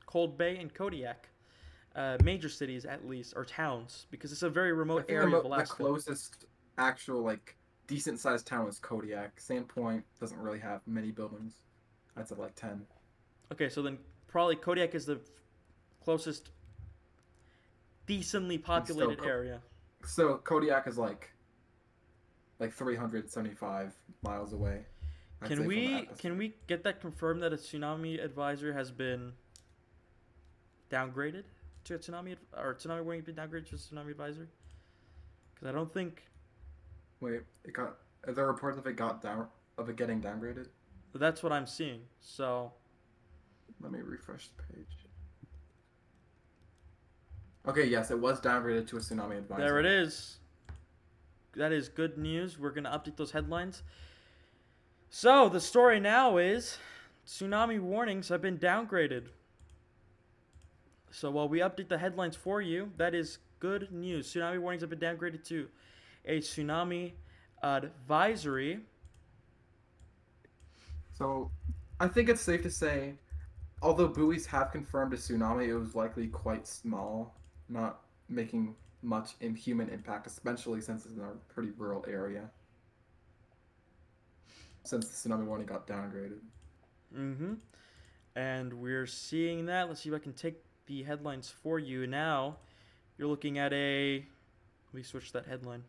Cold Bay, and Kodiak. Major cities at least, or towns, because it's a very
I
remote
think
area of
the
Alaska.
closest actual like decent sized town is Kodiak. Sandpoint doesn't really have many buildings. I'd say like 10.
Okay, so then probably Kodiak is the closest decently populated area.
So Kodiak is like 375 miles away. I'd say
Can
from the
we
atmosphere.
get that confirmed that a tsunami advisor has been downgraded to a tsunami or tsunami warning has been downgraded to a tsunami advisor? Because I don't think
Wait, are there reports of it getting downgraded?
that's what I'm seeing. So
Let me refresh the page. Okay, yes, it was downgraded to a tsunami advisor.
there it is. That is good news. We're gonna update those headlines. So the story now is tsunami warnings have been downgraded. So while we update the headlines for you, that is good news. Tsunami warnings have been downgraded to a tsunami advisory.
So, I think it's safe to say, although buoys have confirmed a tsunami, it was likely quite small, not making much human impact, especially since it's in a pretty rural area. Since the tsunami warning got downgraded.
Mm-hmm. And we're seeing that. Let's see if I can take the headlines for you now. You're looking at a... Let me switch that headline.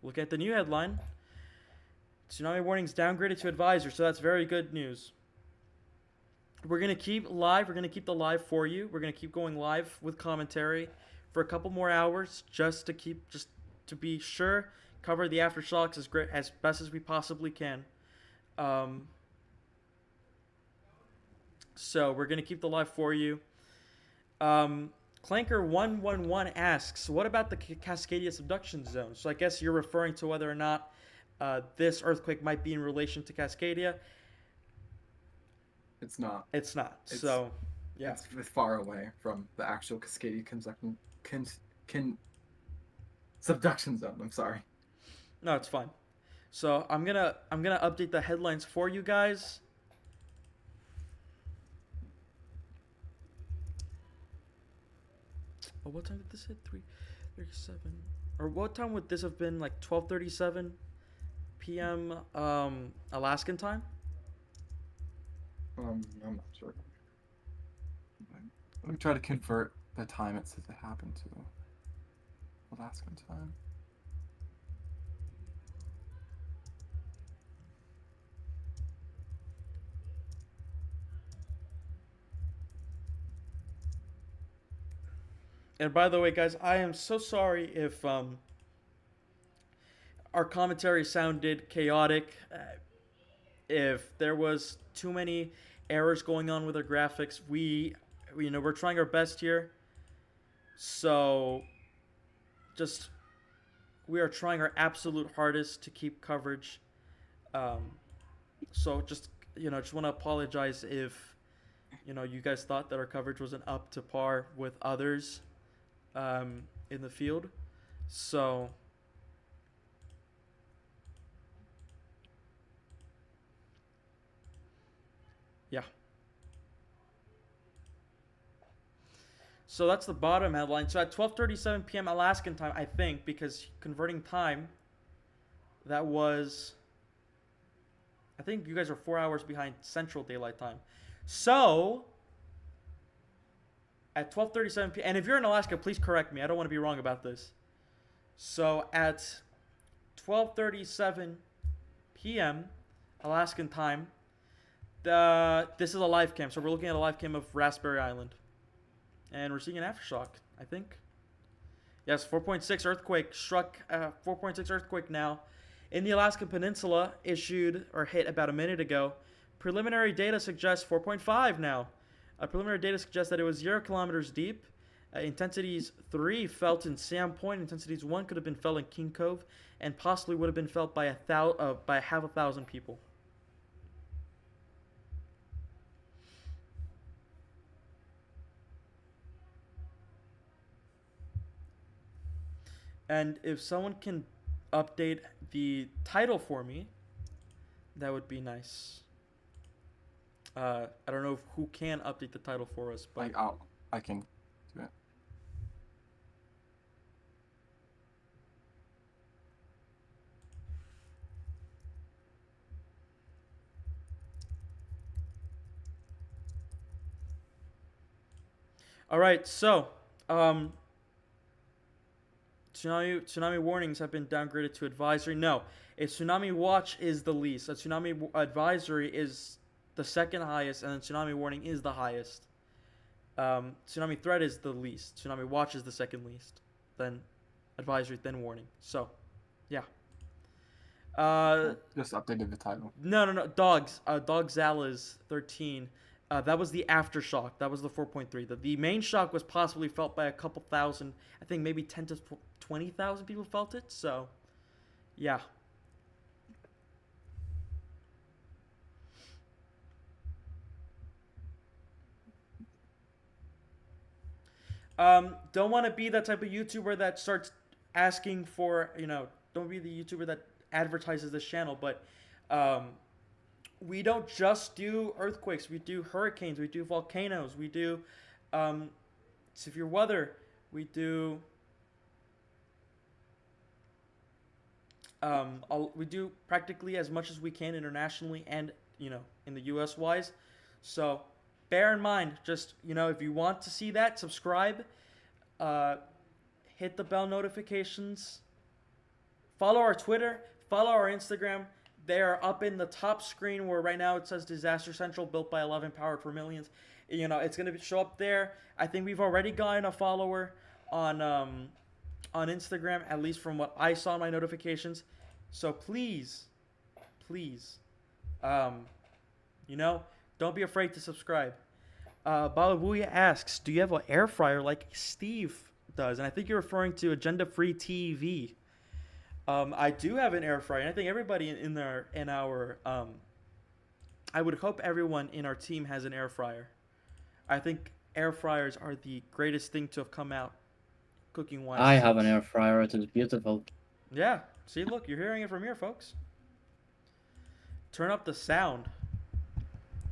Look at the new headline. Tsunami warnings downgraded to advisor. So that's very good news. We're going to keep live. We're going to keep the live for you. We're going to keep going live with commentary for a couple more hours just to be sure, cover the aftershocks as best as we possibly can. So we're going to keep the live for you. Clanker111 asks, what about the Cascadia subduction zone? So I guess you're referring to whether or not this earthquake might be in relation to Cascadia.
It's not.
It's not.
It's-
So, yeah.
It's far away from the actual Cascadia subduction zone. I'm sorry.
No, it's fine. So I'm gonna update the headlines for you guys. Oh, what time did this hit? 3:37. Or what time would this have been? Like 12:37 p.m. Alaskan time?
I'm not sure. Let me try to convert the time it says it happened to Alaskan time.
And by the way, guys, I am so sorry if our commentary sounded chaotic. If there was too many errors going on with our graphics, we're trying our best here. So, we are trying our absolute hardest to keep coverage. So just want to apologize if you guys thought that our coverage wasn't up to par with others in the field. So yeah. So that's the bottom headline. So at 12:37 p.m. Alaskan time, I think, because converting time, that was I think you guys are 4 hours behind Central Daylight Time. So at 12:37 p.m. and if you're in Alaska, please correct me. I don't want to be wrong about this. So at 12:37 p.m. Alaskan time, this is a live cam. So we're looking at a live cam of Raspberry Island, and we're seeing an aftershock, I think. Yes, 4.6 earthquake struck. 4.6 earthquake now in the Alaskan Peninsula, issued or hit about a minute ago. Preliminary data suggests 4.5 now. Preliminary data suggests that it was 0 kilometers deep. Intensities 3 felt in Sam Point. Intensities 1 could have been felt in King Cove, and possibly would have been felt by half a thousand people. And if someone can update the title for me, that would be nice. I don't know who can update the title for us, but
I can do it.
all right. So, tsunami warnings have been downgraded to advisory. No, a tsunami watch is the least. A tsunami advisory is the second highest, and then tsunami warning is the highest. Tsunami threat is the least. Tsunami watch is the second least. Then advisory, then warning. So, yeah.
Just updated the title.
No. Dogs. Dogzala's 13. That was the aftershock. That was the 4.3. The main shock was possibly felt by a couple thousand. I think maybe 10 to 20,000 people felt it. So, yeah. Don't want to be that type of YouTuber that starts asking for, don't be the YouTuber that advertises this channel, but we don't just do earthquakes. We do hurricanes. We do volcanoes. We do severe weather. We do practically as much as we can internationally and in the U.S. wise. So bear in mind, just if you want to see that, subscribe, hit the bell notifications, follow our Twitter, follow our Instagram. They are up in the top screen where right now it says Disaster Central, built by 11, powered for millions. It's going to show up there. I think we've already gotten a follower on Instagram, at least from what I saw in my notifications. So please, don't be afraid to subscribe. Balabuya asks, do you have an air fryer like Steve does? And I think you're referring to Agenda Free TV. I do have an air fryer, and I think everybody in our I would hope everyone in our team has an air fryer. I think air fryers are the greatest thing to have come out cooking wise.
I have an air fryer. It is beautiful.
Yeah. See, look, you're hearing it from here, folks. Turn up the sound.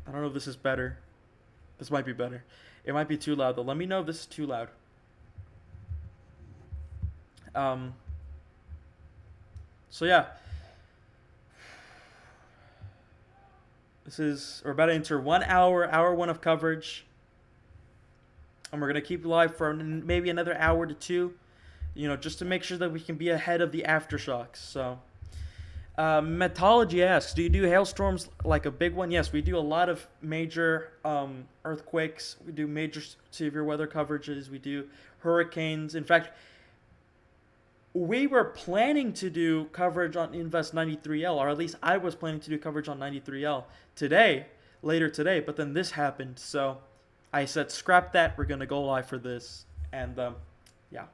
I don't know if this is better. This might be better. It might be too loud, though. Let me know if this is too loud. So yeah, we're about to enter 1 hour, hour 1 of coverage, and we're gonna keep live for maybe another hour to 2, just to make sure that we can be ahead of the aftershocks. So, Metology asks, do you do hailstorms like a big one? Yes, we do a lot of major earthquakes. We do major severe weather coverages. We do hurricanes. In fact, we were planning to do coverage on Invest 93L, or at least I was planning to do coverage on 93L later today, but then this happened, so I said, scrap that, we're going to go live for this, and yeah.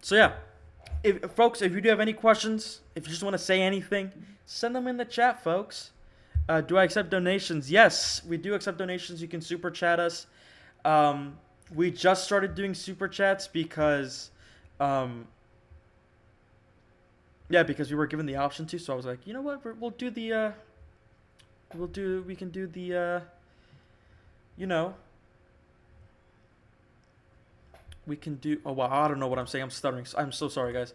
So yeah. Folks, if you do have any questions, if you just want to say anything, send them in the chat, folks. Do I accept donations? Yes, we do accept donations. You can super chat us. We just started doing super chats because because we were given the option to. So I was like, you know what, we'll do the we can do the you know, we can do. Oh wow, I don't know what I'm saying. I'm stuttering. I'm so sorry, guys.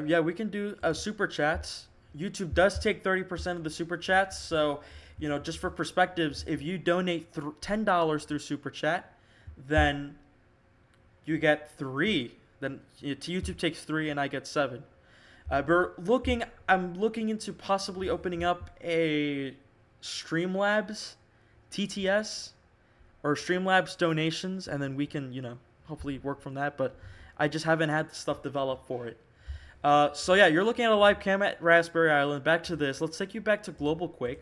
Yeah, we can do super chats. YouTube does take 30% of the super chats, so just for perspectives, if you donate $10 through super chat, then you get 3. Then YouTube takes 3, and I get 7. I'm looking into possibly opening up a Streamlabs TTS or Streamlabs donations, and then we can hopefully work from that. But I just haven't had the stuff developed for it. So yeah, you're looking at a live cam at Raspberry Island. Back to this. Let's take you back to Global Quake.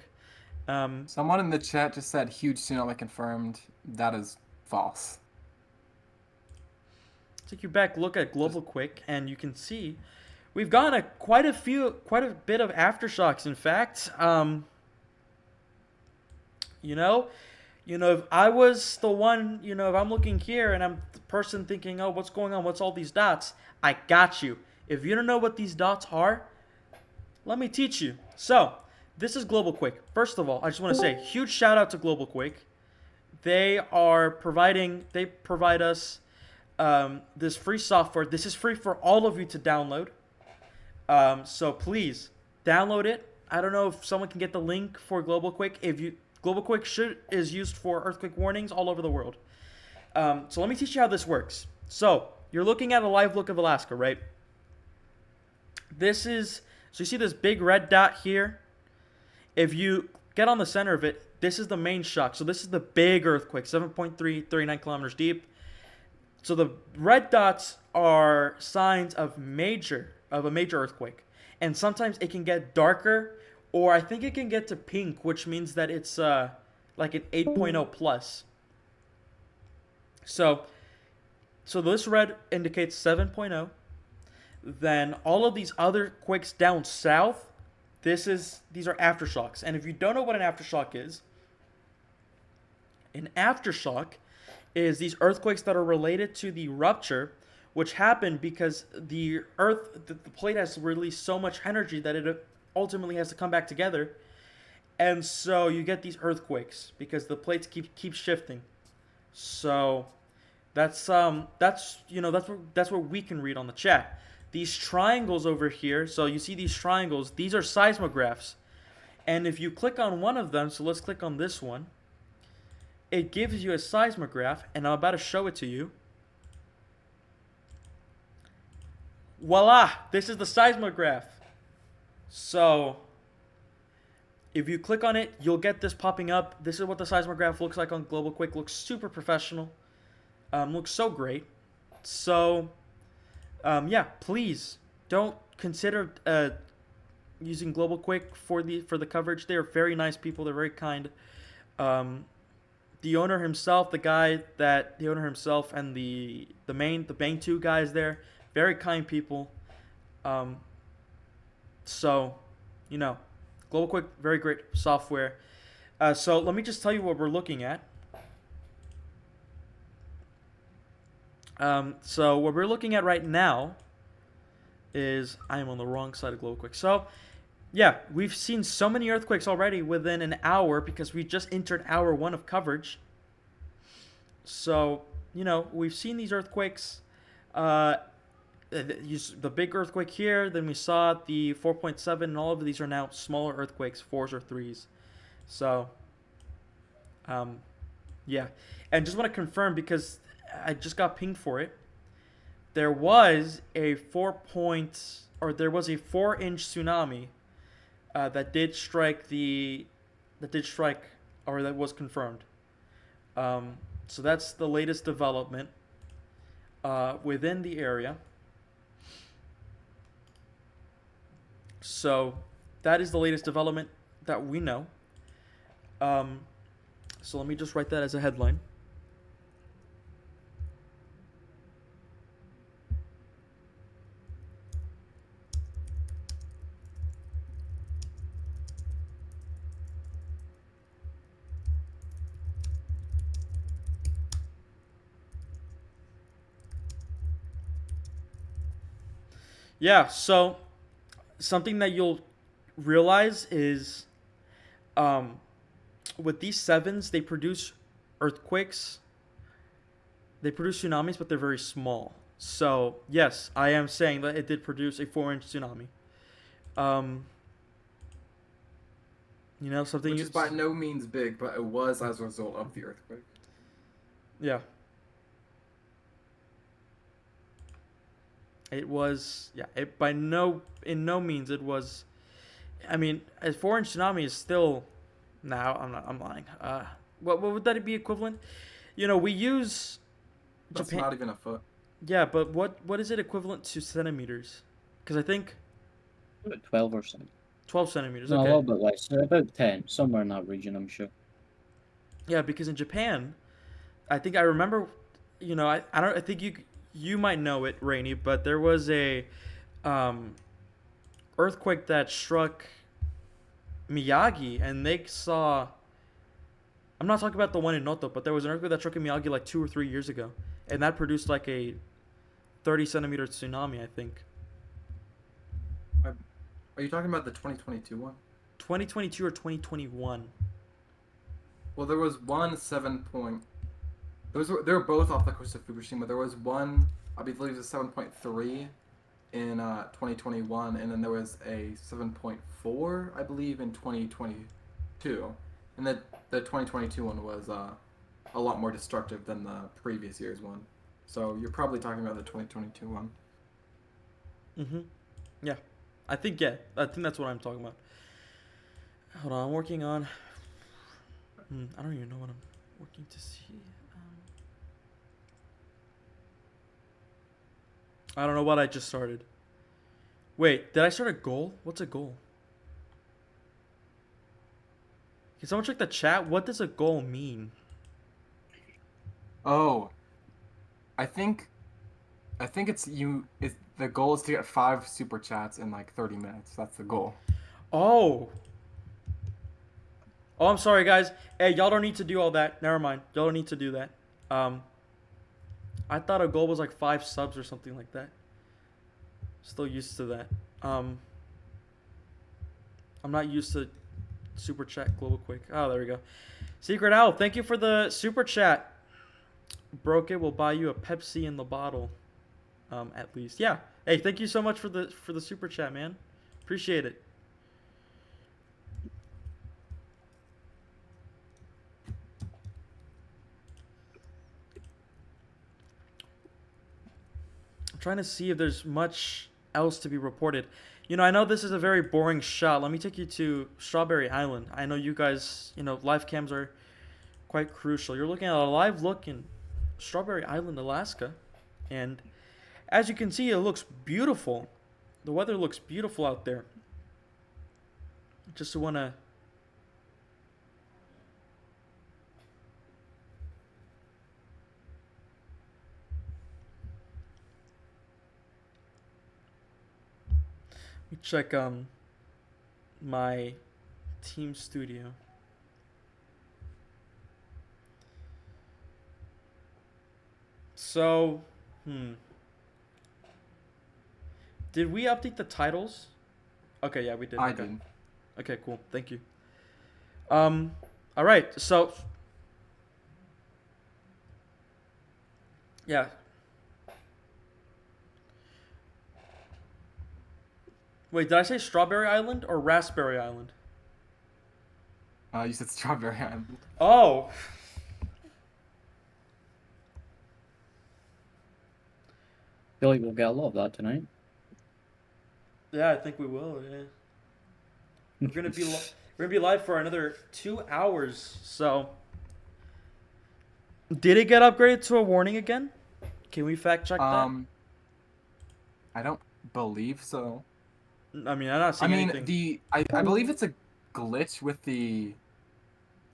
Someone in the chat just said huge tsunami confirmed. That is false.
Take you back. Look at Global Quake, and you can see we've gotten quite a bit of aftershocks. In fact, if I was the one, if I'm looking here and I'm the person thinking, oh, what's going on? What's all these dots? I got you. If you don't know what these dots are, let me teach you. So, this is Global Quake. First of all, I just want to say huge shout out to Global Quake. They provide us this free software. This is free for all of you to download. So please download it. I don't know if someone can get the link for Global Quake. Global Quake is used for earthquake warnings all over the world. So let me teach you how this works. So you're looking at a live look of Alaska, right? So you see this big red dot here? If you get on the center of it, this is the main shock. So this is the big earthquake, 7.3, 39 kilometers deep. So the red dots are signs of a major earthquake. And sometimes it can get darker, or I think it can get to pink, which means that it's like an 8.0 plus. So this red indicates 7.0. Then all of these other quakes down south, these are aftershocks. And if you don't know what an aftershock is these earthquakes that are related to the rupture, which happened because the plate has released so much energy that it ultimately has to come back together. And so you get these earthquakes because the plates keep shifting. So that's what we can read on the chat. These triangles over here, so you see these triangles, these are seismographs. And if you click on one of them, so let's click on this one, it gives you a seismograph, and I'm about to show it to you. Voila! This is the seismograph. So if you click on it, you'll get this popping up. This is what the seismograph looks like on Global Quake. Looks super professional. Looks so great. So yeah, please don't consider using Global Quake for the coverage. They're very nice people. They're very kind. The owner himself, and the main two guys there, very kind people. So, Global Quake, very great software. So let me just tell you what we're looking at. So what we're looking at right now is, I am on the wrong side of Global Quake. So yeah, we've seen so many earthquakes already within an hour because we just entered hour 1 of coverage. So, we've seen these earthquakes. The big earthquake here, then we saw the 4.7, and all of these are now smaller earthquakes, 4s or 3s. So, yeah. And just want to confirm, because I just got pinged for it, there was a 4-inch tsunami that was confirmed. So that's the latest development within the area. So that is the latest development that we know. So let me just write that as a headline. Yeah, so something that you'll realize is with these sevens, they produce earthquakes. They produce tsunamis, but they're very small. So yes, I am saying that it did produce a 4-inch tsunami. Um, something.
Which is by no means big, but it was as a result of the earthquake.
Yeah. It was. Yeah. In no means it was. I mean, a 4-inch tsunami is still. Now I'm lying. What would that be equivalent? We use.
That's
Japan.
not even a foot.
Yeah, but what is it equivalent to centimeters? Because I think
12 or so.
12 centimeters.
No, a
Okay.
little bit less. About 10, somewhere in that region, I'm sure.
Yeah, because in Japan, I think I remember, I think you might know it, Rainy, but there was a earthquake that struck Miyagi, and they saw. I'm not talking about the one in Noto, but there was an earthquake that struck in Miyagi like 2 or 3 years ago, and that produced like a 30-centimeter tsunami, I think.
Are you talking about the 2022 one?
2022 or 2021.
Well, there was one 7 point. They were both off the coast of Fukushima. There was one, I believe, it was 7.3 in 2021, and then there was a 7.4, I believe, in 2022. And the 2022 one was a lot more destructive than the previous year's one. So you're probably talking about the 2022 one.
Yeah. I think that's what I'm talking about. Hold on, I'm working on. I don't even know what I'm working to see. I don't know what I just started. Wait, did I start a goal? What's a goal? Can someone check the chat? What does a goal mean?
Oh, I think it's you. The goal is to get 5 super chats in like 30 minutes. That's the goal.
Oh, I'm sorry, guys. Hey, y'all don't need to do all that. Never mind. Y'all don't need to do that. I thought a goal was like 5 subs or something like that. Still used to that. I'm not used to super chat global quick. Oh, there we go. Secret Owl, thank you for the super chat. Broke it will buy you a Pepsi in the bottle. At least. Yeah. Hey, thank you so much for the super chat, man. Appreciate it. I'm trying to see if there's much else to be reported. I know this is a very boring shot. Let me take you to Strawberry Island. I know you guys, live cams are quite crucial. You're looking at a live look in Strawberry Island, Alaska. And as you can see, it looks beautiful. The weather looks beautiful out there. Just want to... Let me check my team studio. So, did we update the titles? Okay, yeah, we did.
I
Okay.
did.
Okay, cool. Thank you. All right. So, yeah. Wait, did I say Strawberry Island or Raspberry Island?
You said Strawberry Island.
Oh.
Feel like we'll get a lot of that tonight.
Yeah, I think we will. Yeah. We're gonna be live for another 2 hours. So, did it get upgraded to a warning again? Can we fact check that?
I don't believe so.
I mean, I'm not seeing anything.
I believe it's a glitch with the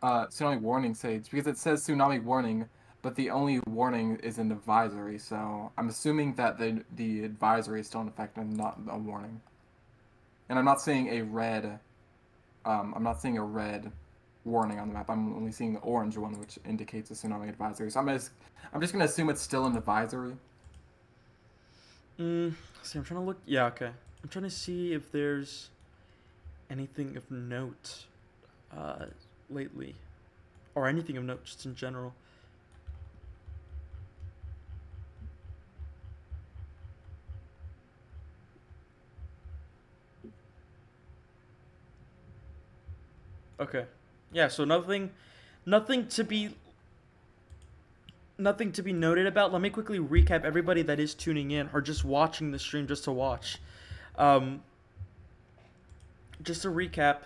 tsunami warning stage because it says tsunami warning, but the only warning is an advisory. So I'm assuming that the advisory is still in effect and not a warning. And I'm not seeing a red. I'm not seeing a red warning on the map. I'm only seeing the orange one, which indicates a tsunami advisory. So I'm just gonna assume it's still an advisory.
See, I'm trying to look. Yeah, okay. I'm trying to see if there's anything of note. lately, or anything of note, just in general. Okay. Yeah, so nothing to be noted about. Let me quickly recap everybody that is tuning in or just watching the stream just to watch. Just to recap,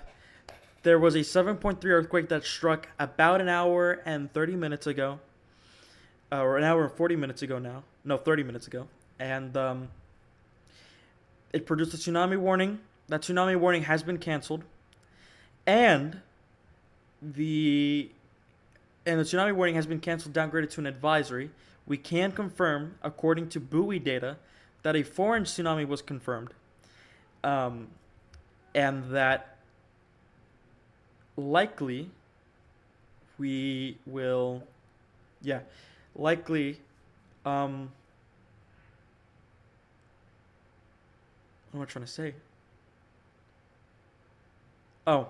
there was a 7.3 earthquake that struck about an hour and 30 minutes ago. Or an hour and 40 minutes ago now. No, 30 minutes ago. And it produced a tsunami warning. That tsunami warning has been canceled. And the tsunami warning has been canceled, downgraded to an advisory. We can confirm, according to buoy data, that a 4-inch tsunami was confirmed. And that likely we will, likely, what am I trying to say? Oh,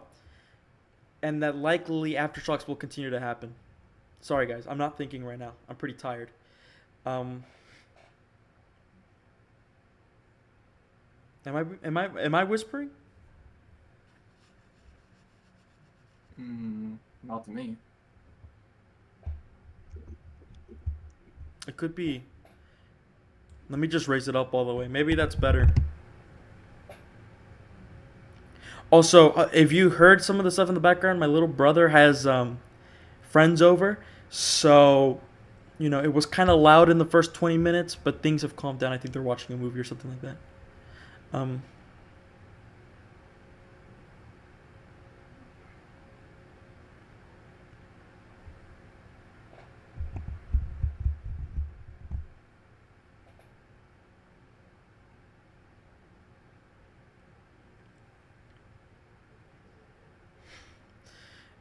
and that likely aftershocks will continue to happen. Sorry guys, I'm not thinking right now. I'm pretty tired. Am I whispering?
Not to me.
It could be. Let me just raise it up all the way. Maybe that's better. Also, if you heard some of the stuff in the background, my little brother has friends over. So, it was kind of loud in the first 20 minutes, but things have calmed down. I think they're watching a movie or something like that.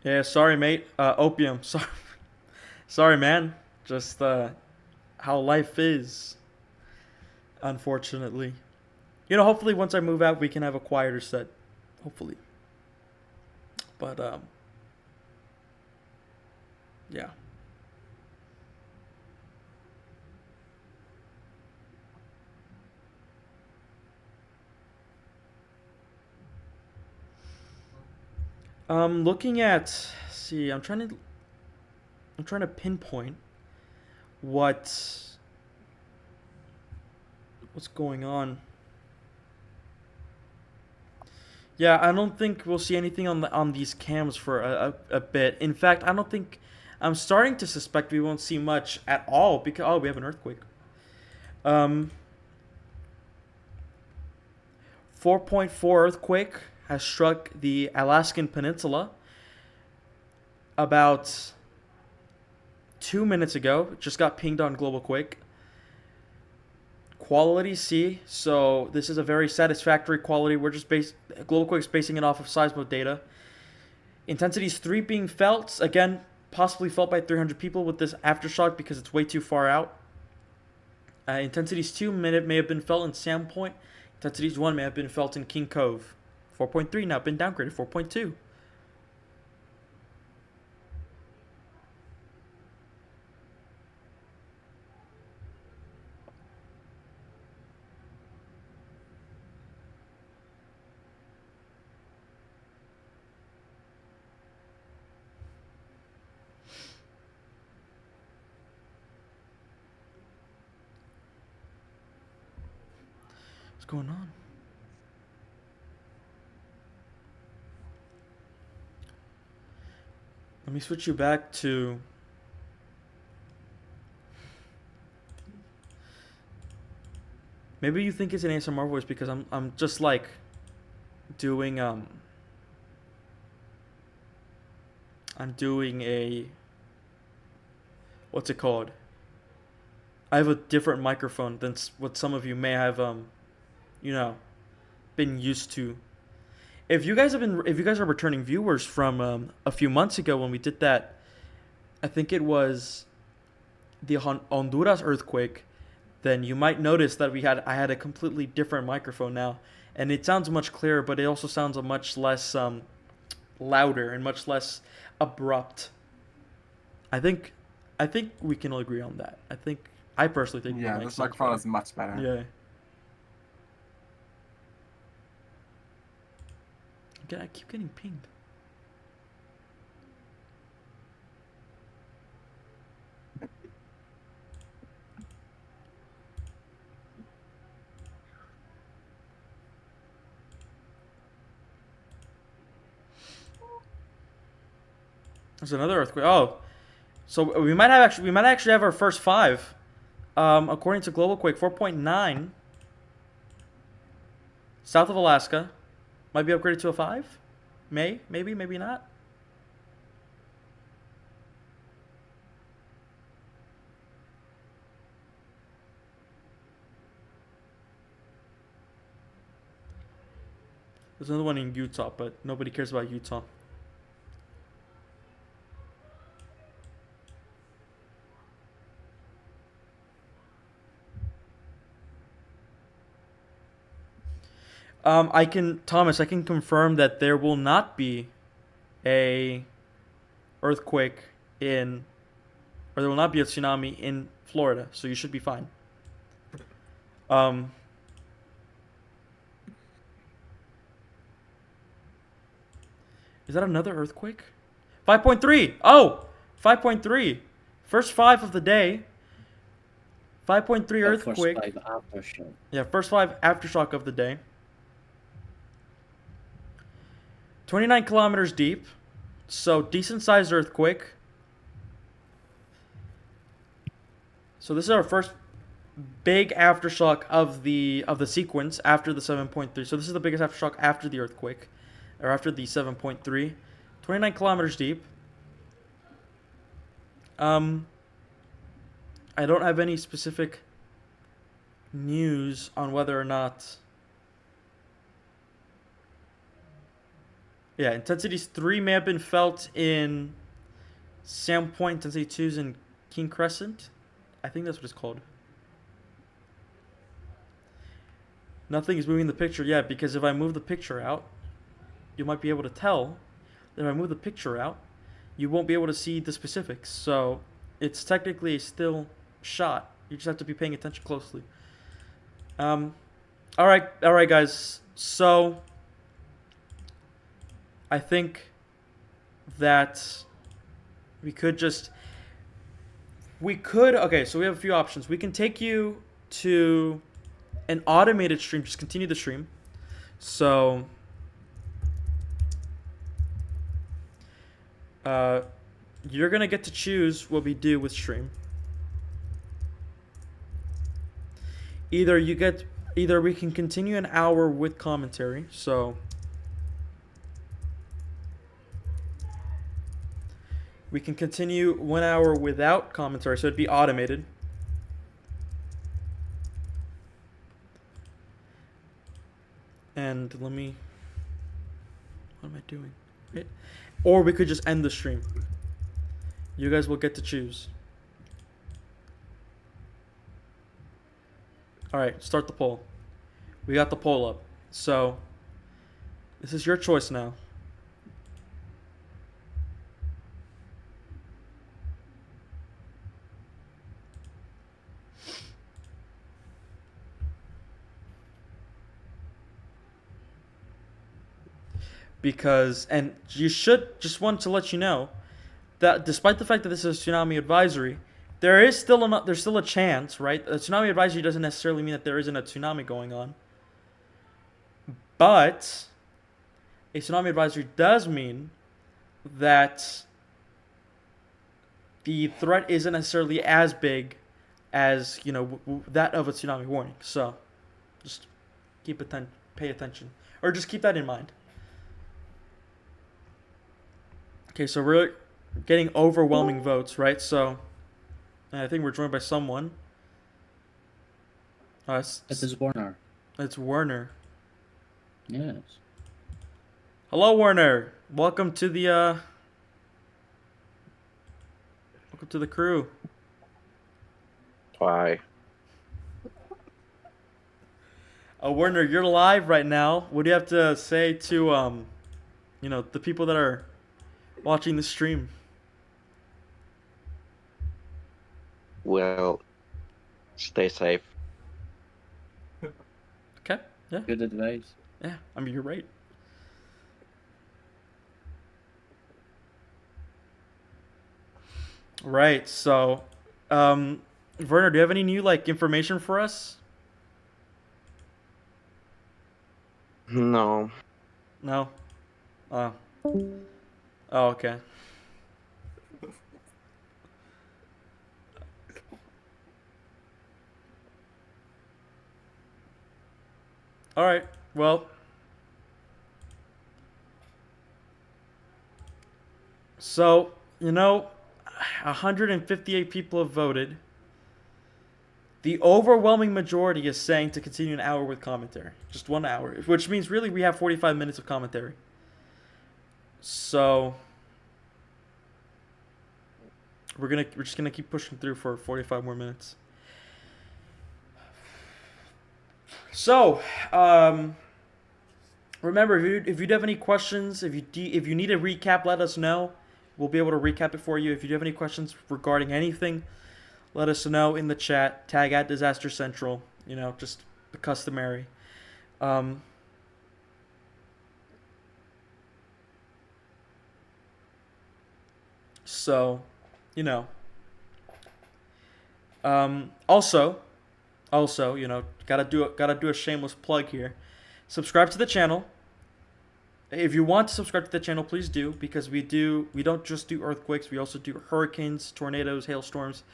Yeah, sorry, mate. Opium. Sorry, man. Just how life is, unfortunately. Hopefully once I move out, we can have a quieter set. Hopefully. But, yeah. Looking at, see, I'm trying to pinpoint what's going on. Yeah, I don't think we'll see anything on these cams for a bit. In fact, I'm starting to suspect we won't see much at all because we have an earthquake. 4.4 earthquake has struck the Alaskan Peninsula about 2 minutes ago. It just got pinged on Global Quake. Quality C, so this is a very satisfactory quality. We're just Global Quake's basing it off of seismo data. Intensity's 3 being felt, again, possibly felt by 300 people with this aftershock because it's way too far out. Intensity's 2 may have been felt in Sandpoint. Intensity's 1 may have been felt in King Cove. 4.3 now been downgraded, 4.2. What's going on? Let me switch you back to maybe you think it's an ASMR voice because I'm just like doing I'm doing a what's it called? I have a different microphone than what some of you may have been used to. If you guys are returning viewers from a few months ago when we did that, I think it was the Honduras earthquake, then you might notice that I had a completely different microphone now, and it sounds much clearer, but it also sounds a much less louder and much less abrupt. I think we can all agree on that. I personally think
Yeah,
one
this
makes sense
microphone is much better.
better. Yeah. Again, I keep getting pinged. There's another earthquake. Oh, so we might actually have our first 5. According to Global Quake, 4.9 south of Alaska might be upgraded to a 5. Maybe not. There's another one in Utah, but nobody cares about Utah. I can confirm that there will not be a earthquake or there will not be a tsunami in Florida, so you should be fine. Is that another earthquake? 5.3. Oh, 5.3. First 5 of the day. 5.3 earthquake.
First 5 aftershock.
Yeah, first 5 aftershock of the day. 29 kilometers deep, so decent sized earthquake. So this is our first big aftershock of the sequence after the 7.3. So this is the biggest aftershock after the earthquake, or after the 7.3. 29 kilometers deep. I don't have any specific news on whether or not. Yeah, intensities 3 may have been felt in Sam Point. Intensity 2 is in King Crescent. I think that's what it's called. Nothing is moving the picture yet, because if I move the picture out, you might be able to tell that if I move the picture out, you won't be able to see the specifics. So it's technically a still shot. You just have to be paying attention closely. All right, guys. So I think that okay, so we have a few options. We can take you to an automated stream, just continue the stream. So you're gonna get to choose what we do with stream. Either we can continue an hour with commentary, so we can continue 1 hour without commentary, so it'd be automated. And what am I doing? Right? Or we could just end the stream. You guys will get to choose. Alright, start the poll. We got the poll up. So, this is your choice now. And you should just want to let you know that despite the fact that this is a tsunami advisory, there's still a chance, right? A tsunami advisory doesn't necessarily mean that there isn't a tsunami going on. But a tsunami advisory does mean that the threat isn't necessarily as big as, that of a tsunami warning. So just pay attention, or just keep that in mind. Okay, so we're getting overwhelming votes, right? So I think we're joined by someone.
It is Warner.
It's Werner.
Yes.
Hello, Werner. Welcome to the crew.
Why?
Werner, you're live right now. What do you have to say to the people that are watching the stream.
Well, stay safe.
Okay. Yeah.
Good advice.
Yeah. I mean, you're right. Right. So, Werner, do you have any new information for us?
No.
No. Oh. Oh, okay. All right. Well. So, 158 people have voted. The overwhelming majority is saying to continue an hour with commentary. Just 1 hour. Which means really we have 45 minutes of commentary. So we're just gonna keep pushing through for 45 more minutes. So, remember, if you do have any questions, if you need a recap, let us know. We'll be able to recap it for you. If you do have any questions regarding anything, let us know in the chat. Tag at Disaster Central. Just the customary. So, also, gotta do a shameless plug here. Subscribe to the channel. If you want to subscribe to the channel, please do, because we don't just do earthquakes, we also do hurricanes, tornadoes, hailstorms,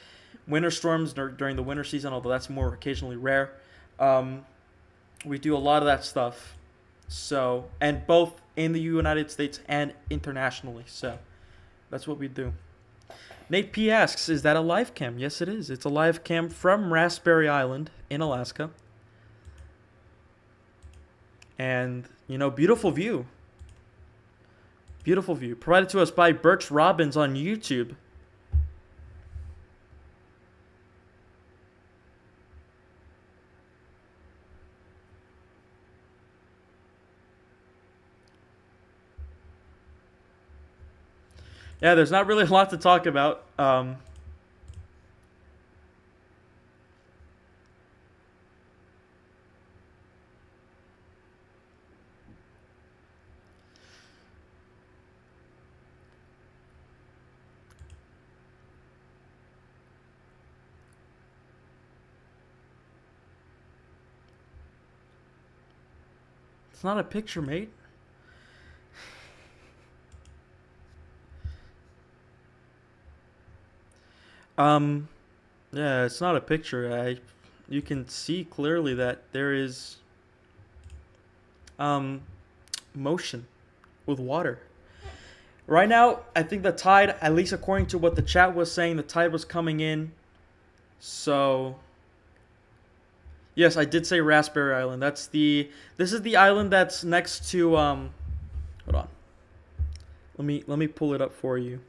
winter storms during the winter season, although that's more occasionally rare. We do a lot of that stuff. So, and both in the United States and internationally. So, that's what we do. Nate P asks, is that a live cam? Yes, it is. It's a live cam from Raspberry Island in Alaska. And, beautiful view. Beautiful view. Provided to us by Birch Robbins on YouTube. Yeah, there's not really a lot to talk about. It's not a picture, mate. Yeah, it's not a picture. You can see clearly that there is motion with water. Right now, I think the tide, at least according to what the chat was saying, the tide was coming in. So, yes, I did say Raspberry Island. This is the island that's next to hold on. Let me pull it up for you.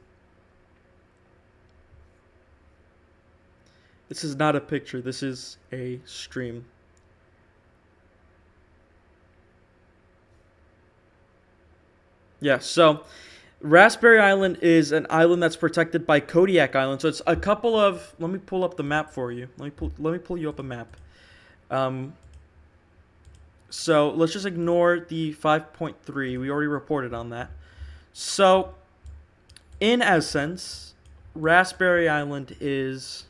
This is not a picture. This is a stream. Yeah, so Raspberry Island is an island that's protected by Kodiak Island. So it's a couple of. Let me pull up the map for you. Let me pull you up a map. So let's just ignore the 5.3. We already reported on that. So, in essence, Raspberry Island is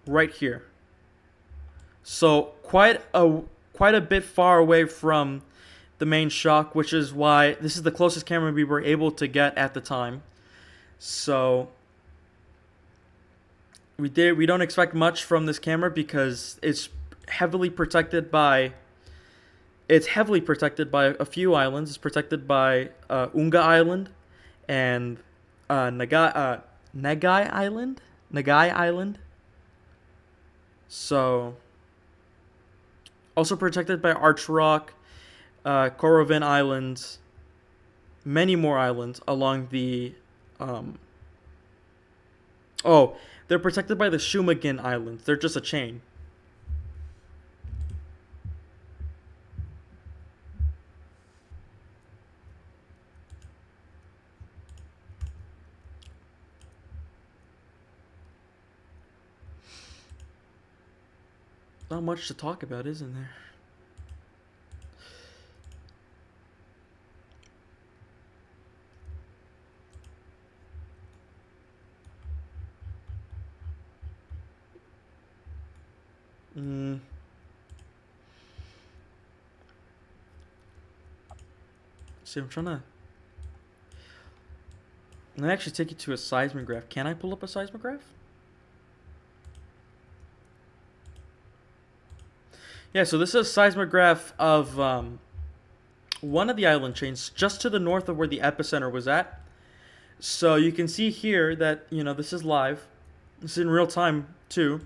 right here. So quite a bit far away from the main shock, which is why this is the closest camera we were able to get at the time. So we don't expect much from this camera because it's heavily protected by a few islands. It's protected by Unga Island and Nagai Island. So, also protected by Arch Rock, Korovin Islands, many more islands along the. They're protected by the Shumagin Islands. They're just a chain. Not much to talk about, isn't there? See, I'm trying to. Let me actually take you to a seismograph. Can I pull up a seismograph? Yeah, so this is a seismograph of one of the island chains just to the north of where the epicenter was at. So you can see here that, this is live. This is in real time, too.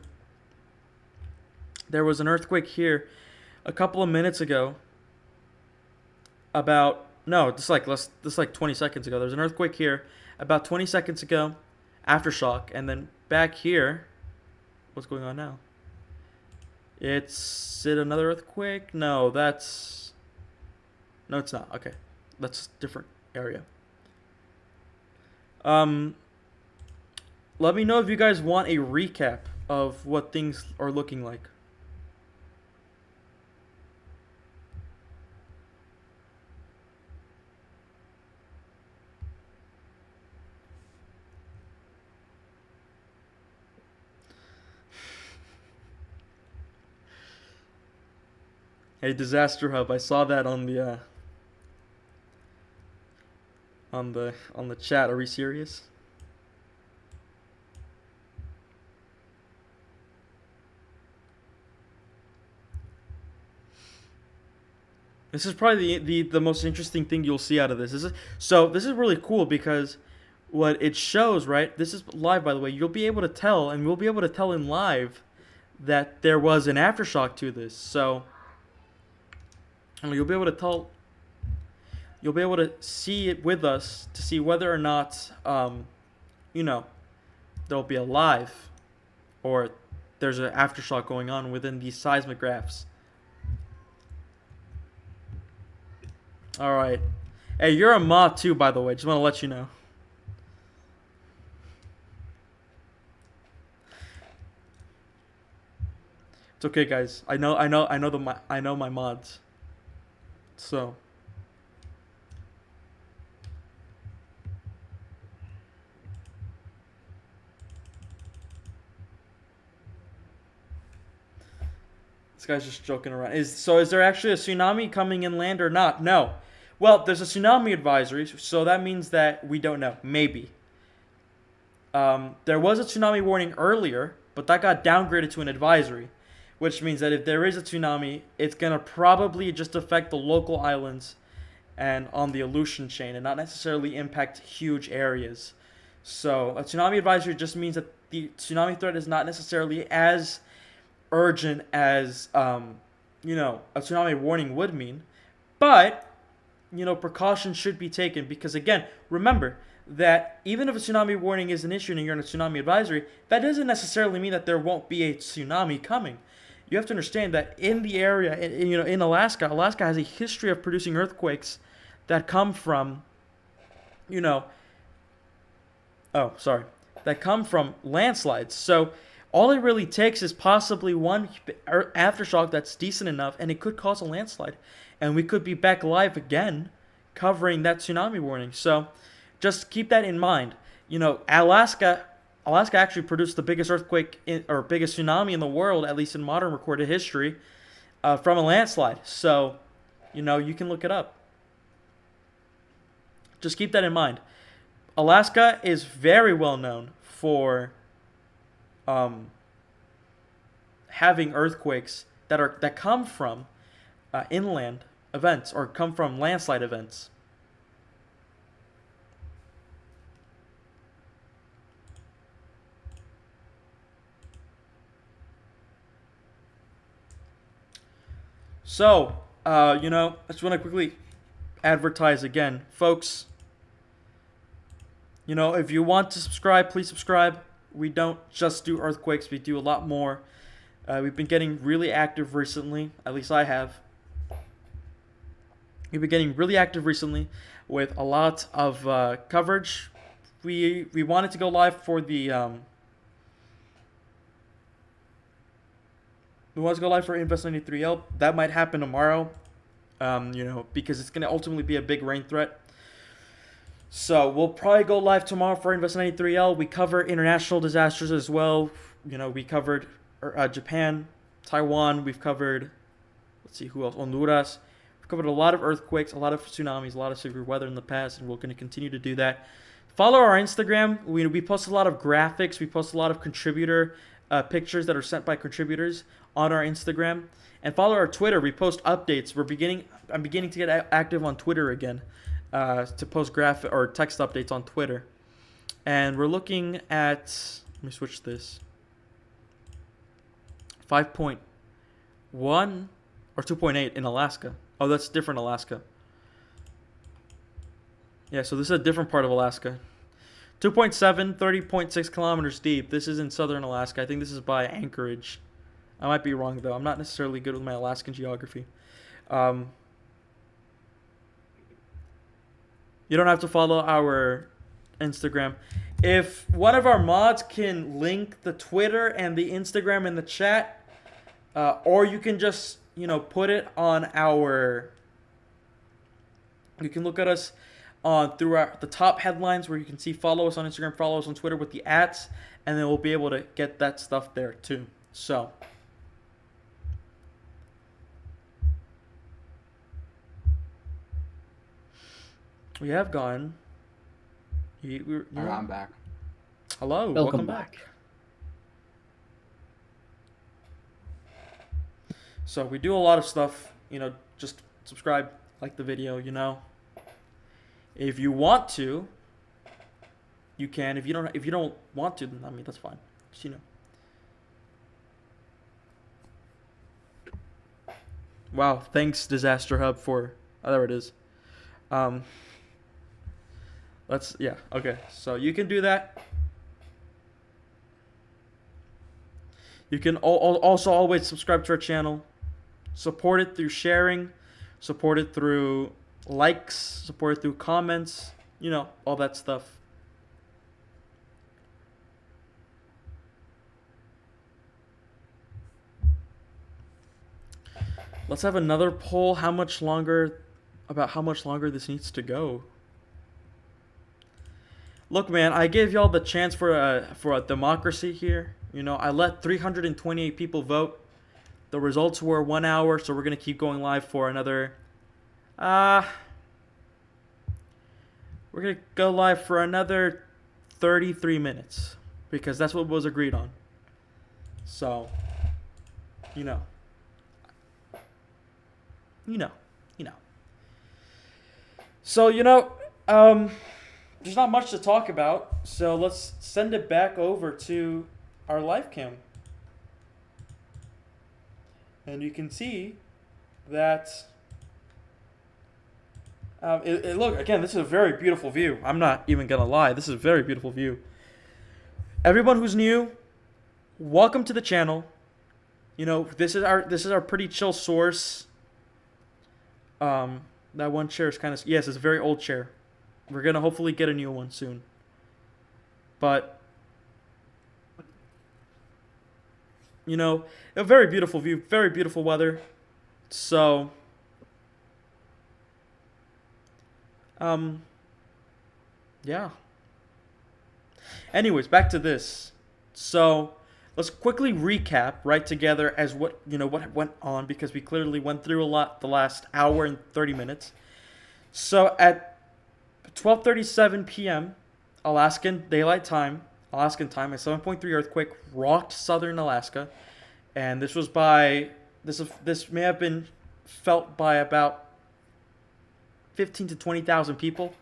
There was an earthquake here a couple of minutes ago. Just like 20 seconds ago. There was an earthquake here about 20 seconds ago, aftershock, and then back here, what's going on now? Is it another earthquake? No, it's not. Okay, that's a different area. Let me know if you guys want a recap of what things are looking like. Hey, Disaster Hub, I saw that on the on the chat. Are we serious? This is probably the most interesting thing you'll see out of this. This is really cool because what it shows, right? This is live, by the way. You'll be able to tell, and we'll be able to tell in live that there was an aftershock to this. So you'll be able to tell. You'll be able to see it with us to see whether or not, there'll be a live, or there's an aftershock going on within these seismographs. All right. Hey, you're a mod too, by the way. Just want to let you know. It's okay, guys. I know my mods. So. This guy's just joking around. Is there actually a tsunami coming inland or not? No. Well, there's a tsunami advisory, so that means that we don't know. Maybe. There was a tsunami warning earlier, but that got downgraded to an advisory, which means that if there is a tsunami, it's going to probably just affect the local islands and on the Aleutian chain and not necessarily impact huge areas. So a tsunami advisory just means that the tsunami threat is not necessarily as urgent as, a tsunami warning would mean. But, precautions should be taken because, again, remember that even if a tsunami warning is an issue and you're in a tsunami advisory, that doesn't necessarily mean that there won't be a tsunami coming. You have to understand that in the area, in Alaska has a history of producing earthquakes that come from, that come from landslides. So all it really takes is possibly one aftershock that's decent enough, and it could cause a landslide. And we could be back live again covering that tsunami warning. So just keep that in mind. Alaska actually produced the biggest earthquake or biggest tsunami in the world, at least in modern recorded history, from a landslide. So, you can look it up. Just keep that in mind. Alaska is very well known for having earthquakes that come from inland events or come from landslide events. So, I just want to quickly advertise again. Folks, if you want to subscribe, please subscribe. We don't just do earthquakes. We do a lot more. We've been getting really active recently. At least I have. We've been getting really active recently with a lot of coverage. We wanted to go live for the who wants to go live for Invest 93L. That might happen tomorrow, because it's going to ultimately be a big rain threat. So we'll probably go live tomorrow for Invest 93L. We cover international disasters as well. We covered Japan, Taiwan. We've covered, let's see, who else? Honduras. We've covered a lot of earthquakes, a lot of tsunamis, a lot of severe weather in the past, and we're going to continue to do that. Follow our Instagram. We post a lot of graphics. We post a lot of contributor pictures that are sent by contributors on our Instagram. And follow our Twitter. We post updates. I'm beginning to get active on Twitter again, to post graphic or text updates on Twitter. And we're looking at, let me switch this, 5.1 or 2.8 in Alaska. Oh, that's different Alaska. Yeah, so this is a different part of Alaska. 2.7, 30.6 kilometers deep. This is in southern Alaska. I think this is by Anchorage. I might be wrong, though. I'm not necessarily good with my Alaskan geography. You don't have to follow our Instagram. If one of our mods can link the Twitter and the Instagram in the chat, or you can just, put it on our... You can look at us through the top headlines where you can see follow us on Instagram, follow us on Twitter with the @, and then we'll be able to get that stuff there too. So... we have gone.
I'm back.
Hello,
Welcome back.
So we do a lot of stuff. Just subscribe, like the video. If you want to, you can. If you don't want to, then that's fine. Just, Wow, thanks Disaster Hub for. Oh, there it is. Okay. So you can do that. You can also always subscribe to our channel. Support it through sharing. Support it through likes. Support it through comments. All that stuff. Let's have another poll. How much longer this needs to go. Look, man, I gave y'all the chance for a democracy here. I let 328 people vote. The results were 1 hour, so we're gonna keep going live for another. We're gonna go live for another 33 minutes because that's what was agreed on. So, So, there's not much to talk about, so let's send it back over to our live cam. And you can see that, look, again, this is a very beautiful view. I'm not even going to lie. This is a very beautiful view. Everyone who's new, welcome to the channel. This is our pretty chill source. That one chair is kind of, yes, it's a very old chair. We're going to hopefully get a new one soon. But, a very beautiful view, very beautiful weather. So, yeah. Anyways, back to this. So, let's quickly recap right together as what went on, because we clearly went through a lot the last hour and 30 minutes. So, at 12:37 p.m. Alaskan Daylight Time, a 7.3 earthquake rocked southern Alaska, and this may have been felt by about 15 to 20,000 people,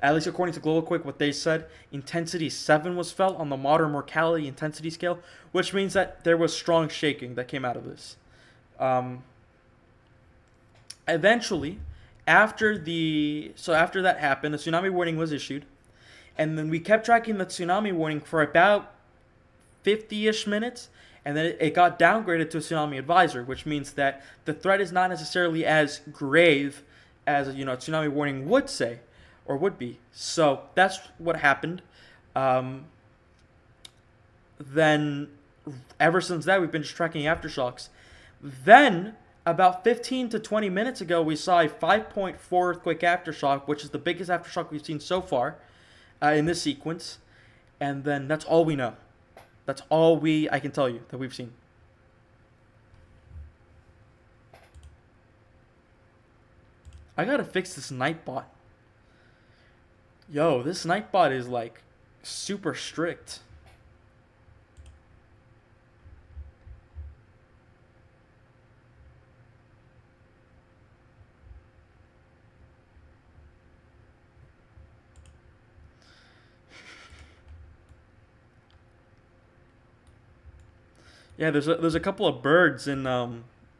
at least according to Global Quake. What they said, intensity 7 was felt on the modern mortality intensity scale, which means that there was strong shaking that came out of this. Eventually, after that happened, a tsunami warning was issued, and then we kept tracking the tsunami warning for about 50-ish minutes, and then it got downgraded to a tsunami advisor, which means that the threat is not necessarily as grave as a tsunami warning would say or would be. So that's what happened. Then ever since that, we've been just tracking aftershocks. Then, about 15 to 20 minutes ago, we saw a 5.4 earthquake aftershock, which is the biggest aftershock we've seen so far in this sequence. And then that's all we know. That's all I can tell you that we've seen. I gotta fix this Nightbot. Yo, this Nightbot is like super strict. Yeah, there's a couple of birds and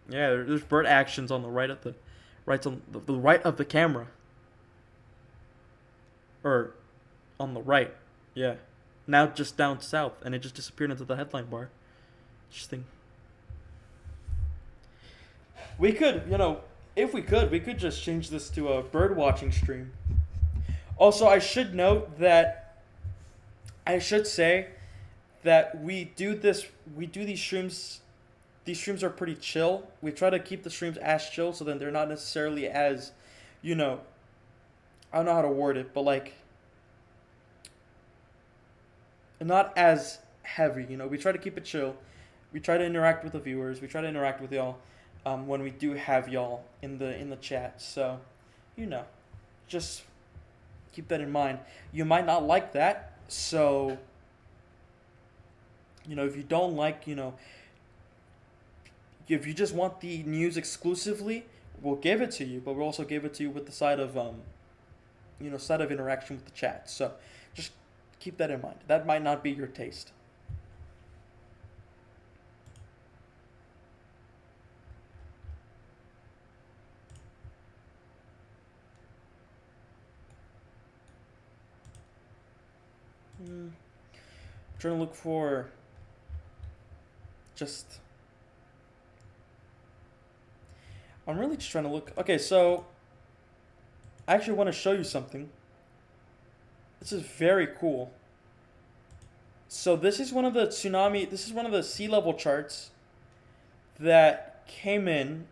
there's bird actions on the right of the right of the camera. Or on the right. Yeah. Now just down south and it just disappeared into the headline bar. Interesting. We could, if we could just change this to a bird watching stream. Also, I should say that we do these streams. These streams are pretty chill. We try to keep the streams as chill, so then they're not necessarily as, I don't know how to word it, but like, not as heavy. We try to keep it chill. We try to interact with the viewers. We try to interact with y'all when we do have y'all in the chat. So, just keep that in mind. You might not like that, so. If you don't like, if you just want the news exclusively, we'll give it to you, but we'll also give it to you with the side of, side of interaction with the chat. So just keep that in mind. That might not be your taste. I'm trying to look for I'm really just trying to look. Okay, so I actually want to show you something. This is very cool. So this is one of the sea level charts that came in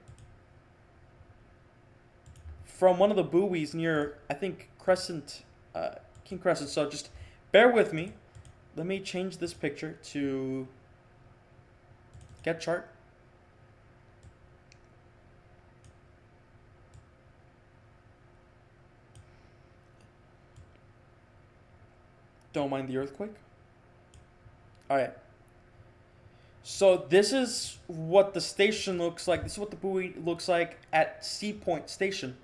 from one of the buoys near, I think, King Crescent. So just bear with me. Let me change this picture to get chart. Don't mind the earthquake. Alright. So this is what the station looks like. This is what the buoy looks like at Sea Point Station.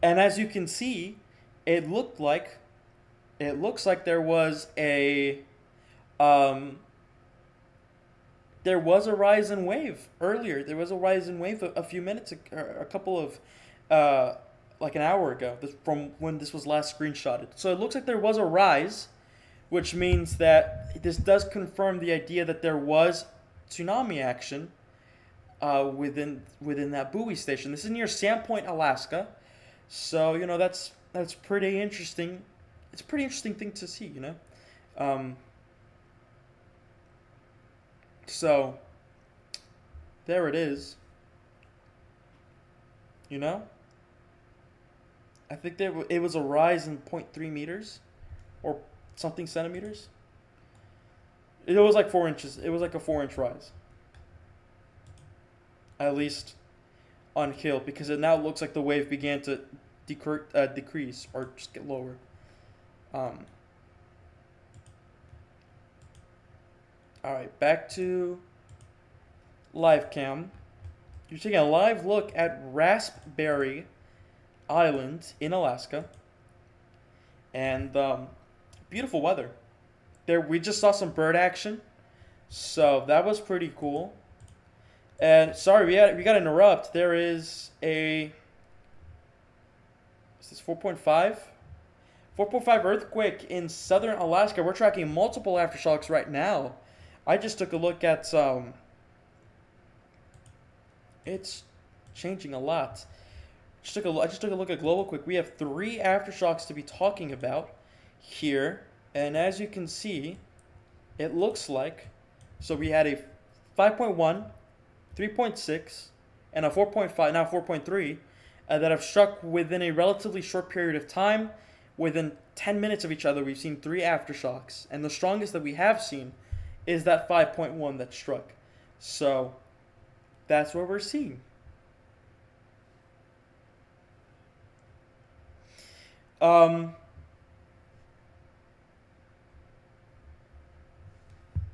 And as you can see, it looks like there was a rise in wave earlier. There was a rise in wave a few minutes, a couple of, like an hour ago, from when this was last screenshotted. So it looks like there was a rise, which means that this does confirm the idea that there was tsunami action within that buoy station. This is near Sandpoint, Alaska. So, that's pretty interesting. It's a pretty interesting thing to see, So, there it is. I think it was a rise in 0.3 meters or something centimeters. It was like 4 inches. It was like a 4-inch rise. At least on Hill, because it now looks like the wave began to decrease or just get lower. Alright, back to live cam. You're taking a live look at Raspberry Island in Alaska. And beautiful weather. There, we just saw some bird action, so that was pretty cool. And sorry, we got to interrupt. There is a 4.5? 4.5 earthquake in southern Alaska. We're tracking multiple aftershocks right now. I just took a look at it's changing a lot. I just took a look at global quick. We have 3 aftershocks to be talking about here, and as you can see, it looks like, so we had a 5.1, 3.6, and a 4.5, now 4.3, that have struck within a relatively short period of time. Within 10 minutes of each other, we've seen 3 aftershocks, and the strongest that we have seen is that 5.1 that struck. So that's what we're seeing.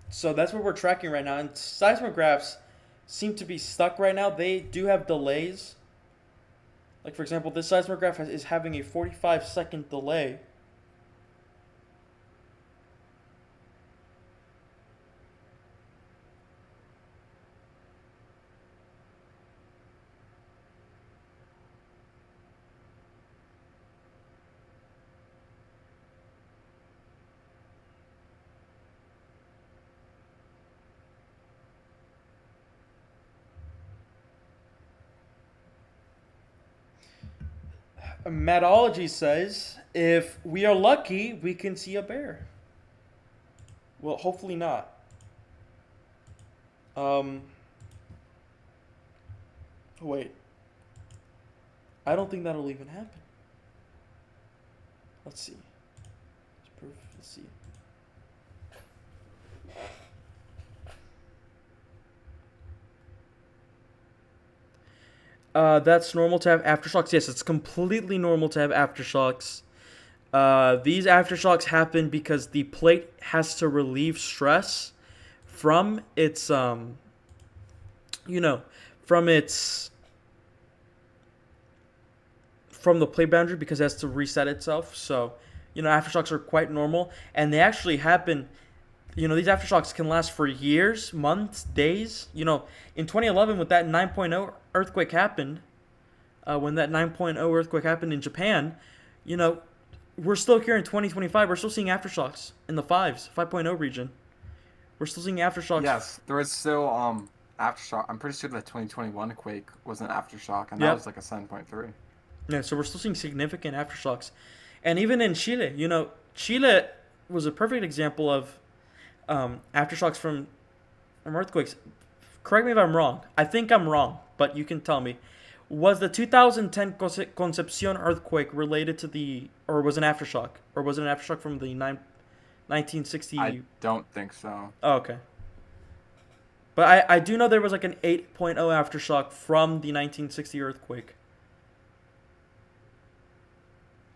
So that's what we're tracking right now, and seismographs seem to be stuck right now. They do have delays. Like, for example, this seismograph is having a 45-second delay. Metology says if we are lucky, we can see a bear. Well, hopefully not. Wait. I don't think that'll even happen. Let's see. Let's proof. Let's see. That's normal to have aftershocks. Yes, it's completely normal to have aftershocks. These aftershocks happen because the plate has to relieve stress from its, from the plate boundary, because it has to reset itself. So, aftershocks are quite normal, and they actually happen. These aftershocks can last for years, months, days. In 2011, with that 9.0 earthquake happened, when that 9.0 earthquake happened in Japan, we're still here in 2025. We're still seeing aftershocks in the 5.0 region. We're still seeing aftershocks.
Yes, there was still aftershock. I'm pretty sure the 2021 quake was an aftershock, and
Yep.
that was like a 7.3.
Yeah, so we're still seeing significant aftershocks. And even in Chile, Chile was a perfect example of aftershocks from earthquakes. Correct me if I'm wrong. I think I'm wrong, but you can tell me. Was the 2010 Concepcion earthquake related to or was an aftershock? Or was it an aftershock from the 1960?
I don't think so.
Oh, okay. But I do know there was like an 8.0 aftershock from the 1960 earthquake.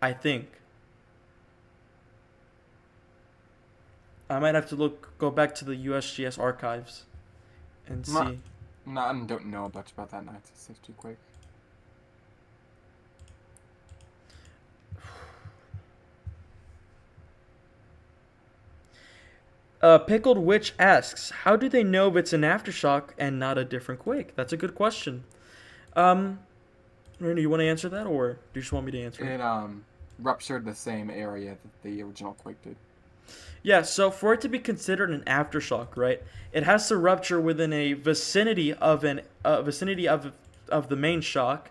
I think. I might have to go back to the USGS archives and see.
No, I don't know much about that 1960 quake.
Pickled Witch asks, how do they know if it's an aftershock and not a different quake? That's a good question. Randy, you want to answer that, or do you just want me to answer it?
It ruptured the same area that the original quake did.
Yeah, so for it to be considered an aftershock, right, it has to rupture within a vicinity of the main shock.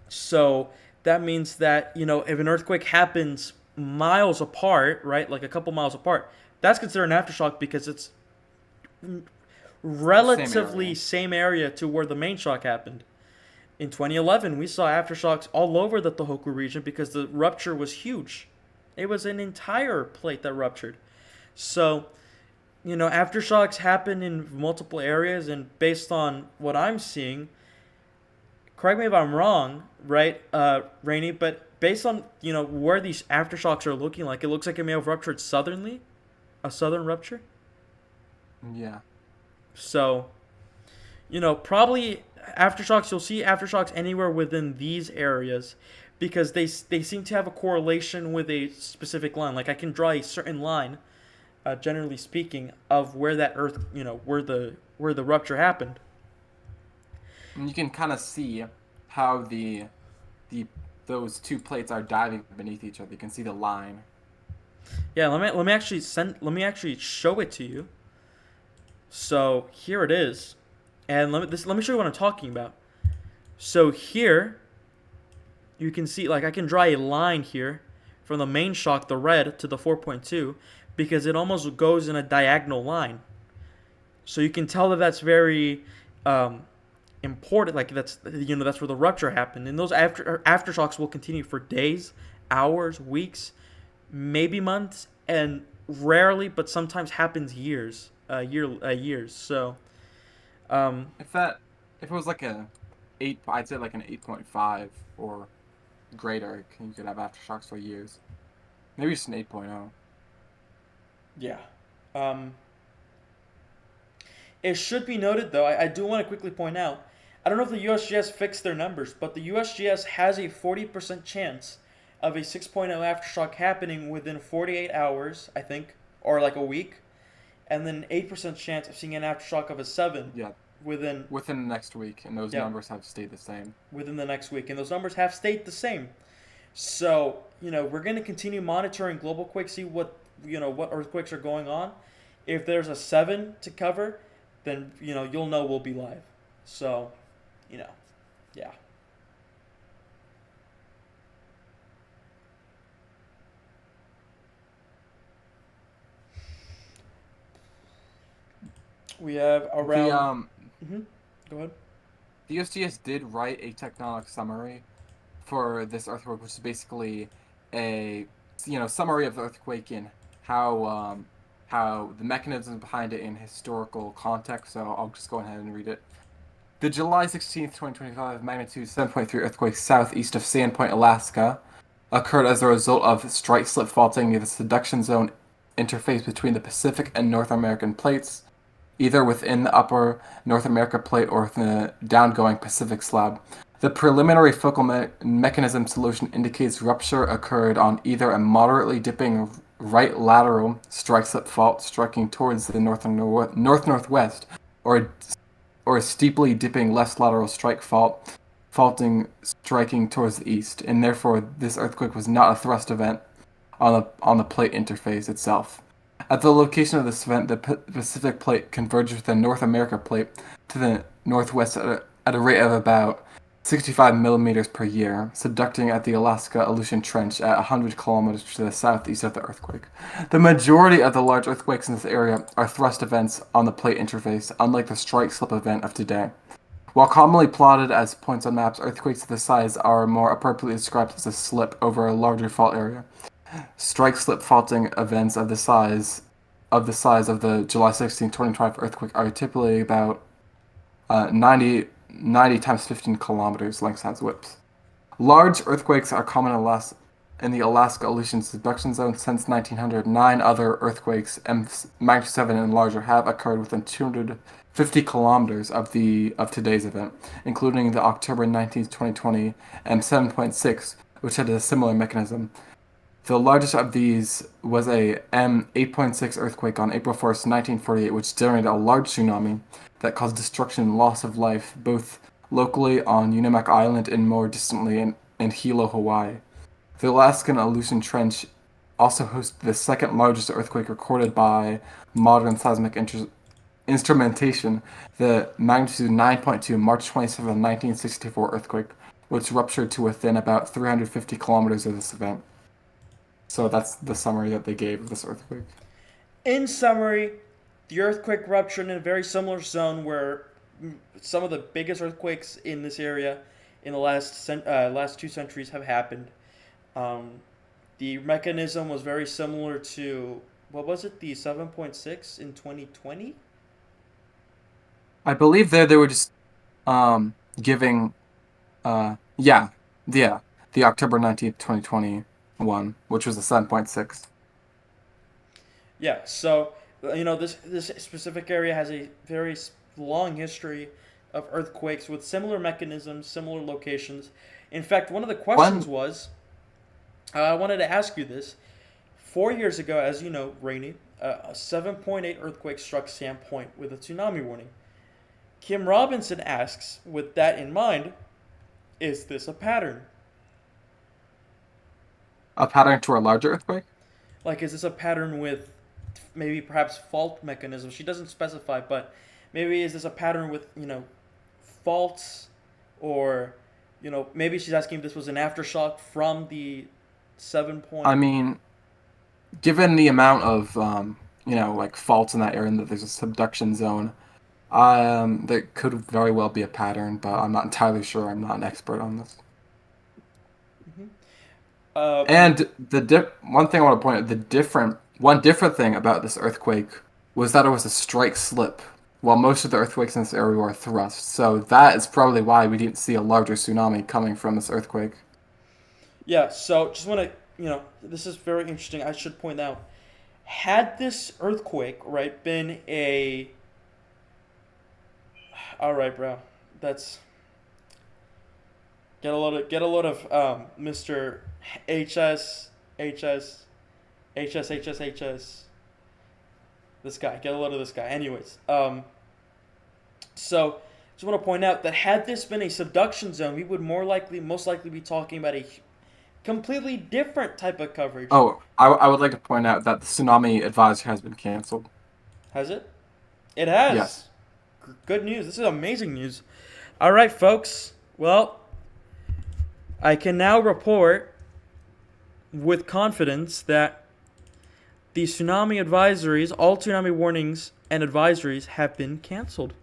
So that means that, if an earthquake happens miles apart, right, like a couple miles apart, that's considered an aftershock because it's relatively same area to where the main shock happened. In 2011, we saw aftershocks all over the Tohoku region because the rupture was huge. It was an entire plate that ruptured. So, aftershocks happen in multiple areas, and based on what I'm seeing, correct me if I'm wrong, right, Rainey, but based on, where these aftershocks are looking like, it looks like it may have ruptured southernly, a southern rupture.
Yeah.
So, probably aftershocks, you'll see aftershocks anywhere within these areas because they seem to have a correlation with a specific line. Like I can draw a certain line, generally speaking, of where that where the rupture happened.
And you can kind of see how those two plates are diving beneath each other. You can see the line.
Yeah, let me actually show it to you. So here it is, and let me show you what I'm talking about. So here, you can see, like, I can draw a line here from the main shock, the red, to the 4.2, because it almost goes in a diagonal line. So you can tell that that's very important. Like that's that's where the rupture happened, and those aftershocks will continue for days, hours, weeks, maybe months, and rarely, but sometimes happens years. So, um,
If it was like I'd say like an 8.5 or greater, you could have aftershocks for years. Maybe just an 8.0.
yeah. Um, it should be noted, though, I do want to quickly point out, I don't know if the USGS fixed their numbers, but the USGS has a 40% chance of a 6.0 aftershock happening within 48 hours, I think, or like a week, and then 8% chance of seeing an aftershock of a 7
Yeah,
within
within the next week, and those
Yeah.
numbers have stayed the same.
within the next week, and those numbers have stayed the same. So, we're going to continue monitoring global quakes, see what earthquakes are going on. If there's a 7 to cover, then you'll know we'll be live. So, yeah. We have around.
The
Go ahead.
the USGS did write a tectonic summary for this earthquake, which is basically a summary of the earthquake and how the mechanisms behind it in historical context. So I'll just go ahead and read it. The July 16th, 2025 magnitude 7.3 earthquake southeast of Sandpoint, Alaska, occurred as a result of strike-slip faulting near the subduction zone interface between the Pacific and North American plates, either within the upper North America plate or within the downgoing Pacific slab. The preliminary focal mechanism solution indicates rupture occurred on either a moderately dipping right lateral strike-slip fault striking towards the north-northwest, or a steeply dipping left lateral strike faulting striking towards the east, and therefore this earthquake was not a thrust event on the plate interface itself. At the location of this event, the Pacific plate converged with the North America plate to the northwest at a rate of about 65 millimeters per year, subducting at the Alaska Aleutian Trench at 100 kilometers to the southeast of the earthquake. The majority of the large earthquakes in this area are thrust events on the plate interface, unlike the strike-slip event of today. While commonly plotted as points on maps, earthquakes of this size are more appropriately described as a slip over a larger fault area. Strike-slip faulting events of the size of the July 16, 2025 earthquake are typically about 90 times 15 kilometers length-size whips. Large earthquakes are common in the Alaska Aleutian subduction zone since 1900. 9 other earthquakes, magnitude 7 and larger, have occurred within 250 kilometers of today's event, including the October 19, 2020 M7.6, which had a similar mechanism. The largest of these was a M8.6 earthquake on April 1st, 1948, which generated a large tsunami that caused destruction and loss of life, both locally on Unimak Island and more distantly in Hilo, Hawaii. The Alaskan Aleutian Trench also hosted the second largest earthquake recorded by modern seismic instrumentation, the magnitude 9.2 March 27, 1964 earthquake, which ruptured to within about 350 kilometers of this event. So that's the summary that they gave of this earthquake.
In summary, the earthquake ruptured in a very similar zone where some of the biggest earthquakes in this area in the last 2 centuries have happened. The mechanism was very similar to, what was it, the 7.6 in 2020?
I believe they were just giving, the October 19th, 2021, which was a 7.6.
Yeah, so this specific area has a very long history of earthquakes with similar mechanisms, similar locations. In fact, one of the questions was, I wanted to ask you this. 4 years ago, as you know, Rainy, a 7.8 earthquake struck Sandpoint with a tsunami warning. Kim Robinson asks, with that in mind, is this a pattern?
A pattern to a larger earthquake?
Like, is this a pattern with maybe perhaps fault mechanisms? She doesn't specify, but maybe is this a pattern with, faults, or, maybe she's asking if this was an aftershock from the 7 point.
I mean, given the amount of, faults in that area and that there's a subduction zone, There could very well be a pattern, but I'm not entirely sure. I'm not an expert on this. And one thing I want to point out, one different thing about this earthquake was that it was a strike slip, while most of the earthquakes in this area were thrust. So that is probably why we didn't see a larger tsunami coming from this earthquake.
Yeah, so just want to, this is very interesting. I should point out, had this earthquake, right, been a... All right, bro. That's... Get a load of Mr. HS. This guy. Get a load of this guy. Anyways, so just want to point out that had this been a subduction zone, we would most likely be talking about a completely different type of coverage.
Oh, I would like to point out that the tsunami advisory has been canceled.
Has it? It has.
Yes.
Good news. This is amazing news. All right, folks. Well, I can now report with confidence that the tsunami advisories, all tsunami warnings and advisories, have been canceled.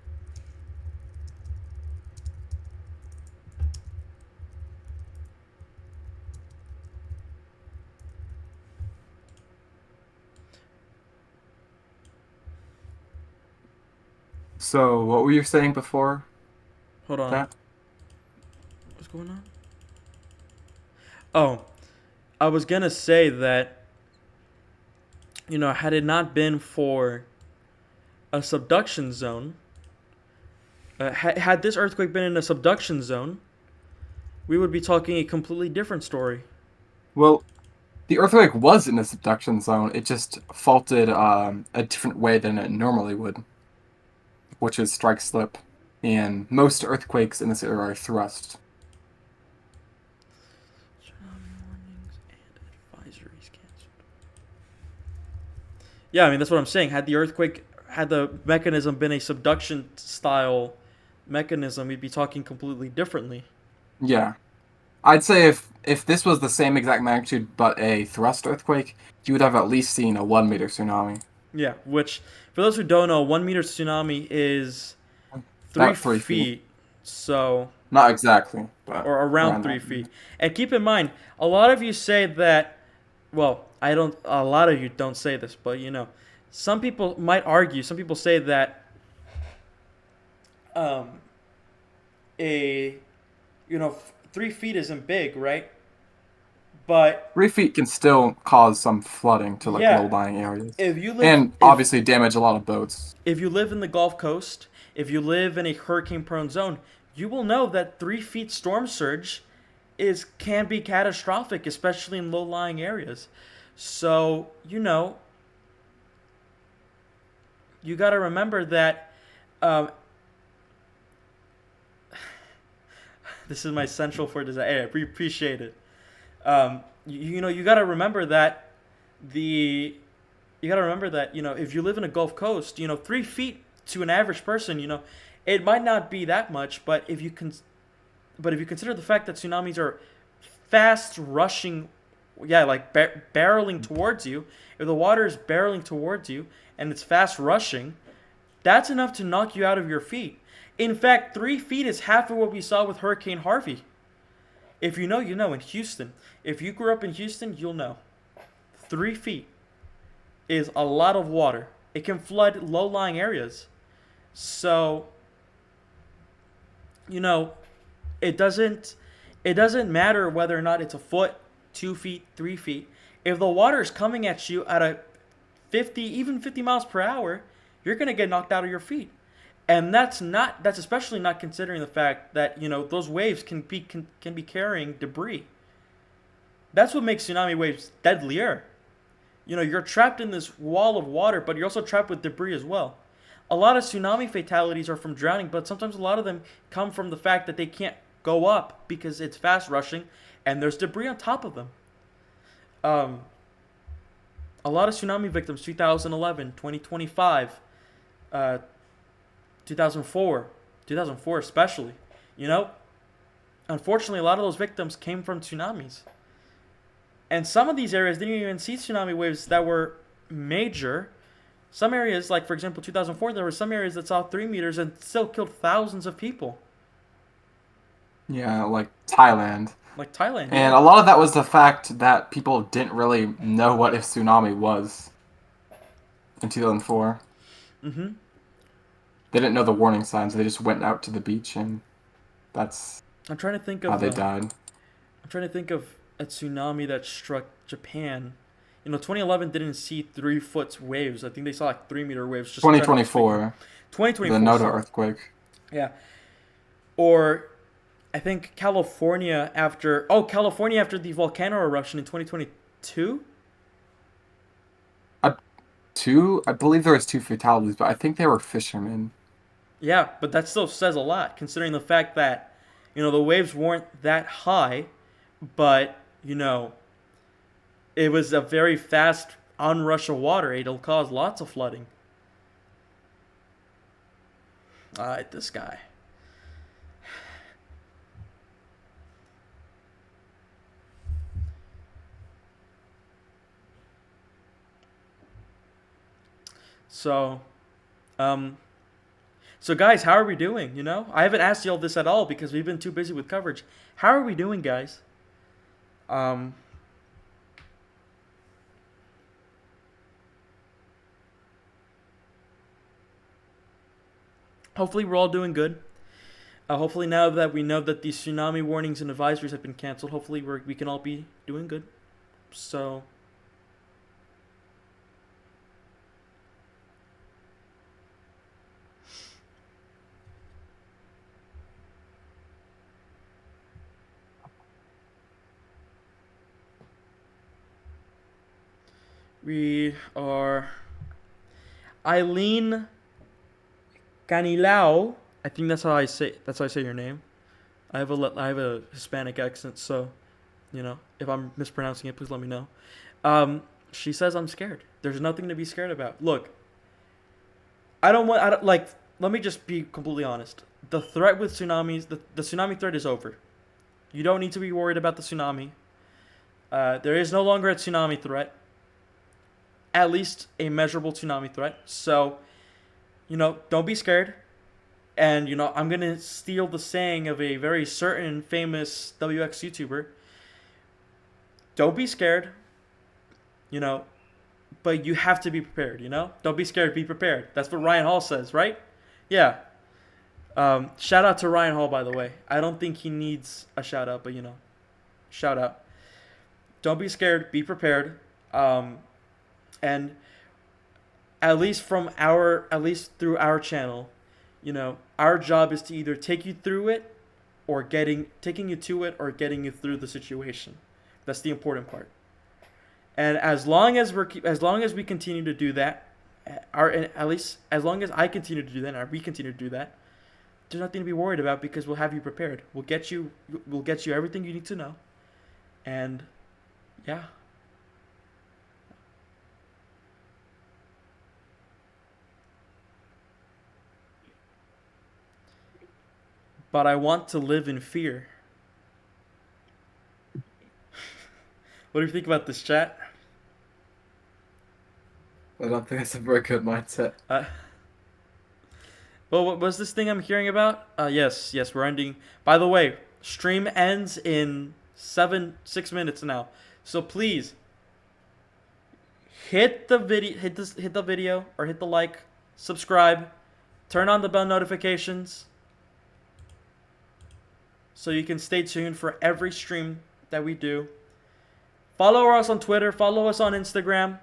So, what were you saying before
Hold on.
that?
What's going on? Oh, I was going to say that, had it not been for a subduction zone, had this earthquake been in a subduction zone, we would be talking a completely different story.
Well, the earthquake was in a subduction zone. It just faulted a different way than it normally would, which is strike slip. And most earthquakes in this area are thrust.
Yeah, I mean, that's what I'm saying. Had the mechanism been a subduction style mechanism, we'd be talking completely differently.
Yeah. I'd say if this was the same exact magnitude but a thrust earthquake, you would have at least seen a 1 meter tsunami.
Yeah, which, for those who don't know, 1 meter tsunami is
About
3
3
feet. So,
Not exactly, but
or around 3
that.
feet. And keep in mind, a lot of you say that, well, a lot of you don't say this, but some people might argue, some people say that a 3 feet isn't big, right? But
3 feet can still cause some flooding to
Yeah.
low-lying areas,
if you live
and obviously damage a lot of boats.
if you live in the Gulf Coast, if you live in a hurricane-prone zone, you will know that 3 feet storm surge can be catastrophic, especially in low-lying areas. So, you got to remember that this is my central for design. Hey, I appreciate it. You got to remember that if you live in a Gulf Coast, 3 feet to an average person, it might not be that much, but if you consider the fact that tsunamis are fast rushing, like barreling towards you, if the water is barreling towards you and it's fast rushing, that's enough to knock you out of your feet. In fact, 3 feet is half of what we saw with Hurricane Harvey. If you know, you know. In Houston, if you grew up in Houston, you'll know. 3 feet is a lot of water. It can flood low-lying areas. So, it doesn't matter whether or not it's a foot, 2 feet, 3 feet. If the water is coming at you at a 50 miles per hour, you're going to get knocked out of your feet. And that's especially not considering the fact that, those waves can be carrying debris. That's what makes tsunami waves deadlier. You're trapped in this wall of water, but you're also trapped with debris as well. A lot of tsunami fatalities are from drowning, but sometimes a lot of them come from the fact that they can't go up because it's fast rushing and there's debris on top of them. A lot of tsunami victims, 2011, 2025, 2004 especially, unfortunately a lot of those victims came from tsunamis. And some of these areas didn't even see tsunami waves that were major Some areas, like for example, 2004, there were some areas that saw 3 meters and still killed thousands of people,
Yeah, like Thailand.
like Thailand.
And
Yeah.
a lot of that was the fact that people didn't really know what a tsunami was in 2004.
Mm-hmm.
They didn't know the warning signs. They just went out to the beach, and that's
I'm trying to think
how
of.
they died.
I'm trying to think of a tsunami that struck Japan. 2011 didn't see 3 foot waves. I think they saw like 3 meter waves. Just
2024,
2024.
the Noto
sorry.
earthquake.
Yeah. Or I think California after the volcano eruption in 2022.
I believe there was 2 fatalities, but I think they were fishermen.
Yeah, but that still says a lot considering the fact that the waves weren't that high, but it was a very fast onrush of water. It'll cause lots of flooding. All right, this guy. So, guys, how are we doing? I haven't asked y'all this at all because we've been too busy with coverage. How are we doing, guys? Hopefully we're all doing good. Hopefully now that we know that these tsunami warnings and advisories have been canceled, hopefully we can all be doing good. So, we are Eileen Canilao. I think that's how I say your name. I have a Hispanic accent, so if I'm mispronouncing it, please let me know. She says I'm scared. There's nothing to be scared about. Look, let me just be completely honest. The threat with tsunamis, the tsunami threat is over. You don't need to be worried about the tsunami. There is no longer a tsunami threat. At least a measurable tsunami threat. So, don't be scared. And, I'm going to steal the saying of a very certain famous WX YouTuber. Don't be scared, but you have to be prepared, Don't be scared, be prepared. That's what Ryan Hall says, right? Yeah. Shout out to Ryan Hall, by the way. I don't think he needs a shout out, but, shout out. Don't be scared, be prepared. And at least through our channel, our job is to either take you through it or taking you to it or getting you through the situation. That's the important part. And as long as we continue to do that, as long as I continue to do that and we continue to do that, there's nothing to be worried about because we'll have you prepared. We'll get you everything you need to know. And yeah. But I want to live in fear. What do you think about this, chat?
I don't think that's a very good mindset.
Well, what was this thing I'm hearing about? Yes, we're ending. By the way, stream ends in 6 minutes now. So please hit the video or hit the like, subscribe, turn on the bell notifications so you can stay tuned for every stream that we do. Follow us on Twitter, follow us on Instagram.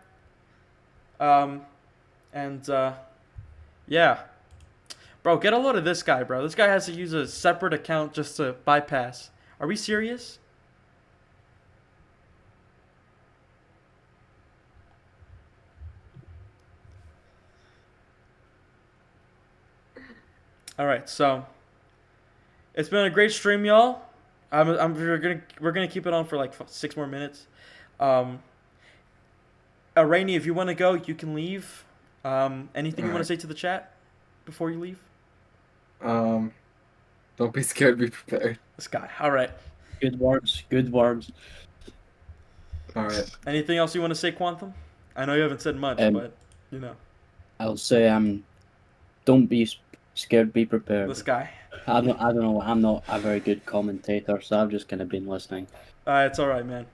Yeah. Bro, get a load of this guy, bro. This guy has to use a separate account just to bypass. Are we serious? All right, so it's been a great stream, y'all. We're gonna keep it on for like 6 more minutes. Rainy, if you want to go, you can leave. Anything you want to say to the chat before you leave?
Don't be scared, be prepared.
This guy. All right.
Good words. Good words.
All right.
Anything else you want to say, Quantum? I know you haven't said much, but
I'll say don't be scared, be prepared.
This guy.
I don't know. I'm not a very good commentator, so I've just kind of been listening.
It's all right, man.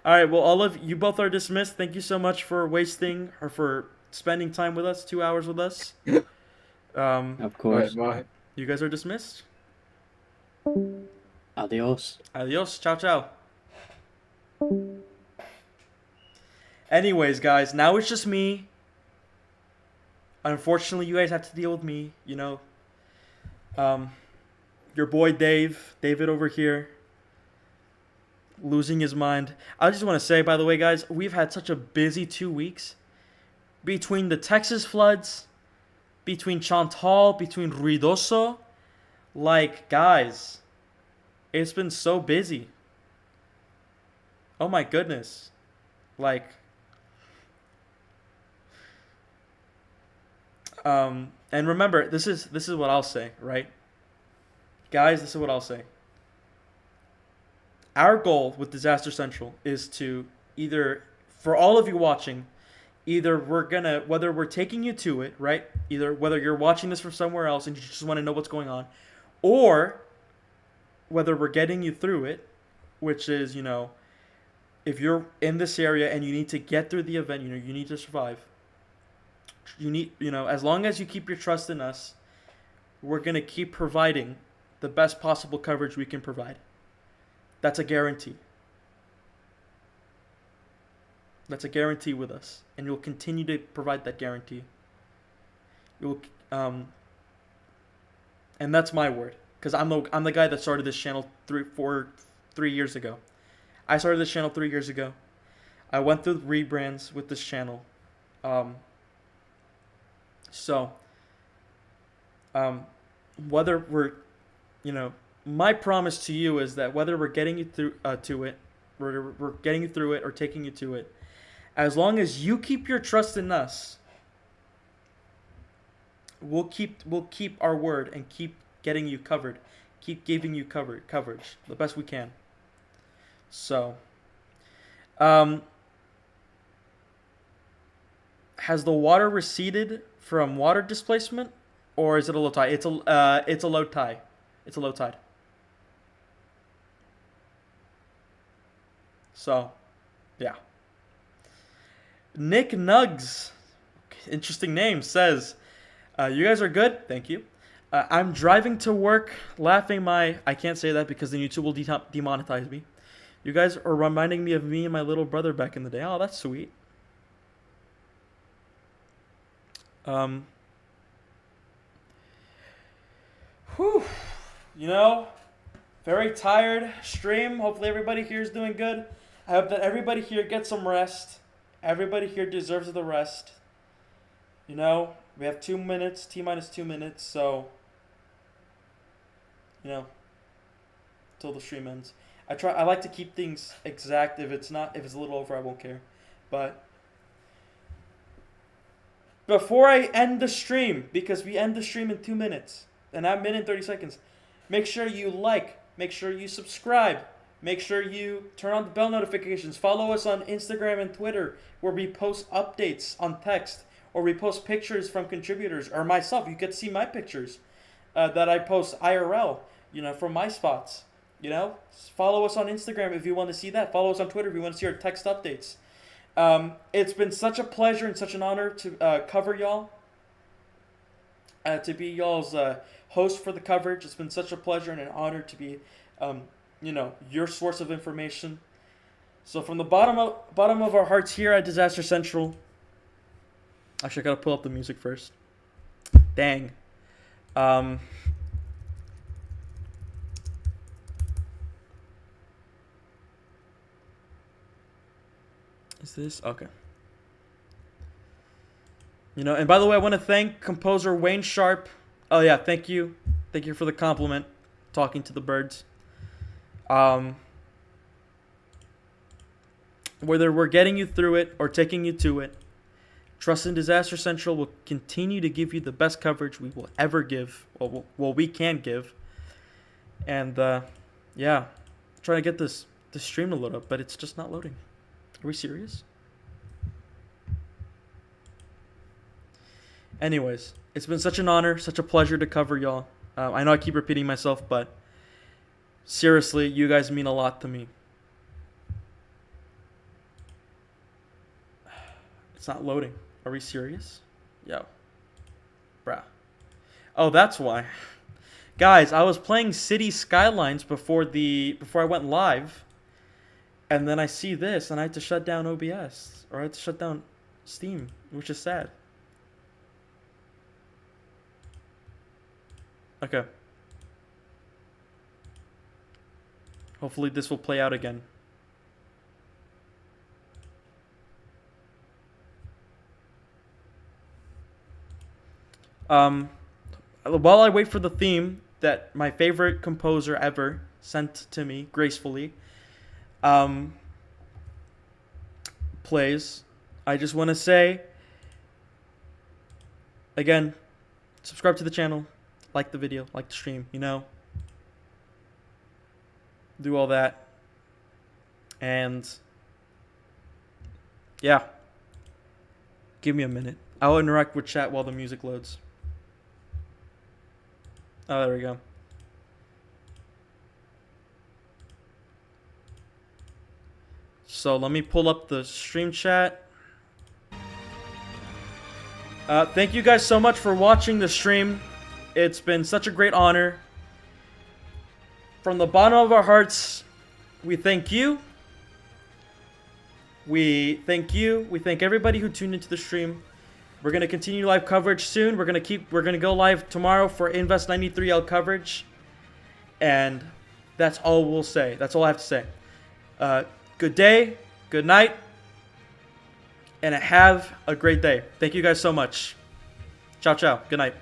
All right. Well, all of you both are dismissed. Thank you so much for wasting or for spending time with us, 2 hours with us.
Of course.
Bye.
You guys are dismissed.
Adios.
Adios. Ciao, ciao. Anyways, guys, now it's just me. Unfortunately, you guys have to deal with me, you know. Your boy David over here, losing his mind. I just want to say, by the way, guys, we've had such a busy 2 weeks. Between the Texas floods, between Chantal, between Ruidoso. Like, guys, it's been so busy. Oh my goodness. Like, and remember, this is what I'll say, right? Guys, this is what I'll say. Our goal with Disaster Central is to either, for all of you watching, either whether we're taking you to it, right? Either whether you're watching this from somewhere else and you just want to know what's going on, or whether we're getting you through it, which is, you know, if you're in this area and you need to get through the event, you know, you need to survive. You need, you know, as long as you keep your trust in us, we're going to keep providing the best possible coverage we can provide. That's a guarantee. That's a guarantee with us, and you'll continue to provide that guarantee. You'll, and that's my word, because I'm the guy that started this channel 3 years ago. I started this channel 3 years ago. I went through rebrands with this channel. Whether we're, you know, my promise to you is that whether we're getting you through to it, we're getting you through it or taking you to it, as long as you keep your trust in us, we'll keep our word and keep getting you covered, keep giving you coverage the best we can. So, has the water receded from water displacement, or is it a low tide? It's a low tide. It's a low tide. So, yeah. Nick Nuggs, interesting name, says, you guys are good? Thank you. I'm driving to work, laughing I can't say that because then YouTube will demonetize me. You guys are reminding me of me and my little brother back in the day. Oh, that's sweet. Whew. You know, very tired stream. Hopefully everybody here is doing good. I hope that everybody here gets some rest. Everybody here deserves the rest. You know, we have 2 minutes, T-minus 2 minutes, so, you know, till the stream ends. I like to keep things exact. If it's a little over, I won't care. But before I end the stream, because we end the stream in 2 minutes, and I'm in 30 seconds, make sure you like, make sure you subscribe, make sure you turn on the bell notifications. Follow us on Instagram and Twitter, where we post updates on text, or we post pictures from contributors, or myself. You get to see my pictures that I post IRL, you know, from my spots. You know, follow us on Instagram if you want to see that. Follow us on Twitter if you want to see our text updates. It's been such a pleasure and such an honor to cover y'all, to be y'all's host for the coverage. It's been such a pleasure and an honor to be, you know, your source of information. So from the bottom of our hearts here at Disaster Central. Actually, I gotta pull up the music first. Dang. Is this? Okay. You know, and by the way, I want to thank composer Wayne Sharp. Oh, yeah, thank you. Thank you for the compliment. Talking to the birds. Whether we're getting you through it or taking you to it, Trust in Disaster Central will continue to give you the best coverage we will ever give. Well, we can give. And, yeah. I'm trying to get this stream to load up, but it's just not loading. Are we serious? Anyways, it's been such an honor, such a pleasure to cover y'all. I know I keep repeating myself, but seriously, you guys mean a lot to me. It's not loading. Are we serious? Yo. Bruh. Oh, that's why. Guys, I was playing City Skylines before I went live. And then I see this and I had to shut down OBS. Or I had to shut down Steam, which is sad. Okay. Hopefully this will play out again. While I wait for the theme that my favorite composer ever sent to me gracefully plays, I just want to say, again, subscribe to the channel, like the video, like the stream, you know. Do all that. And yeah. Give me a minute. I'll interact with chat while the music loads. Oh, there we go. So let me pull up the stream chat. Thank you guys so much for watching the stream. It's been such a great honor. From the bottom of our hearts, we thank you. We thank you. We thank everybody who tuned into the stream. We're gonna continue live coverage soon. We're gonna go live tomorrow for Invest 93L coverage. And that's all we'll say. That's all I have to say. Good day, good night, and have a great day. Thank you guys so much. Ciao, ciao. Good night.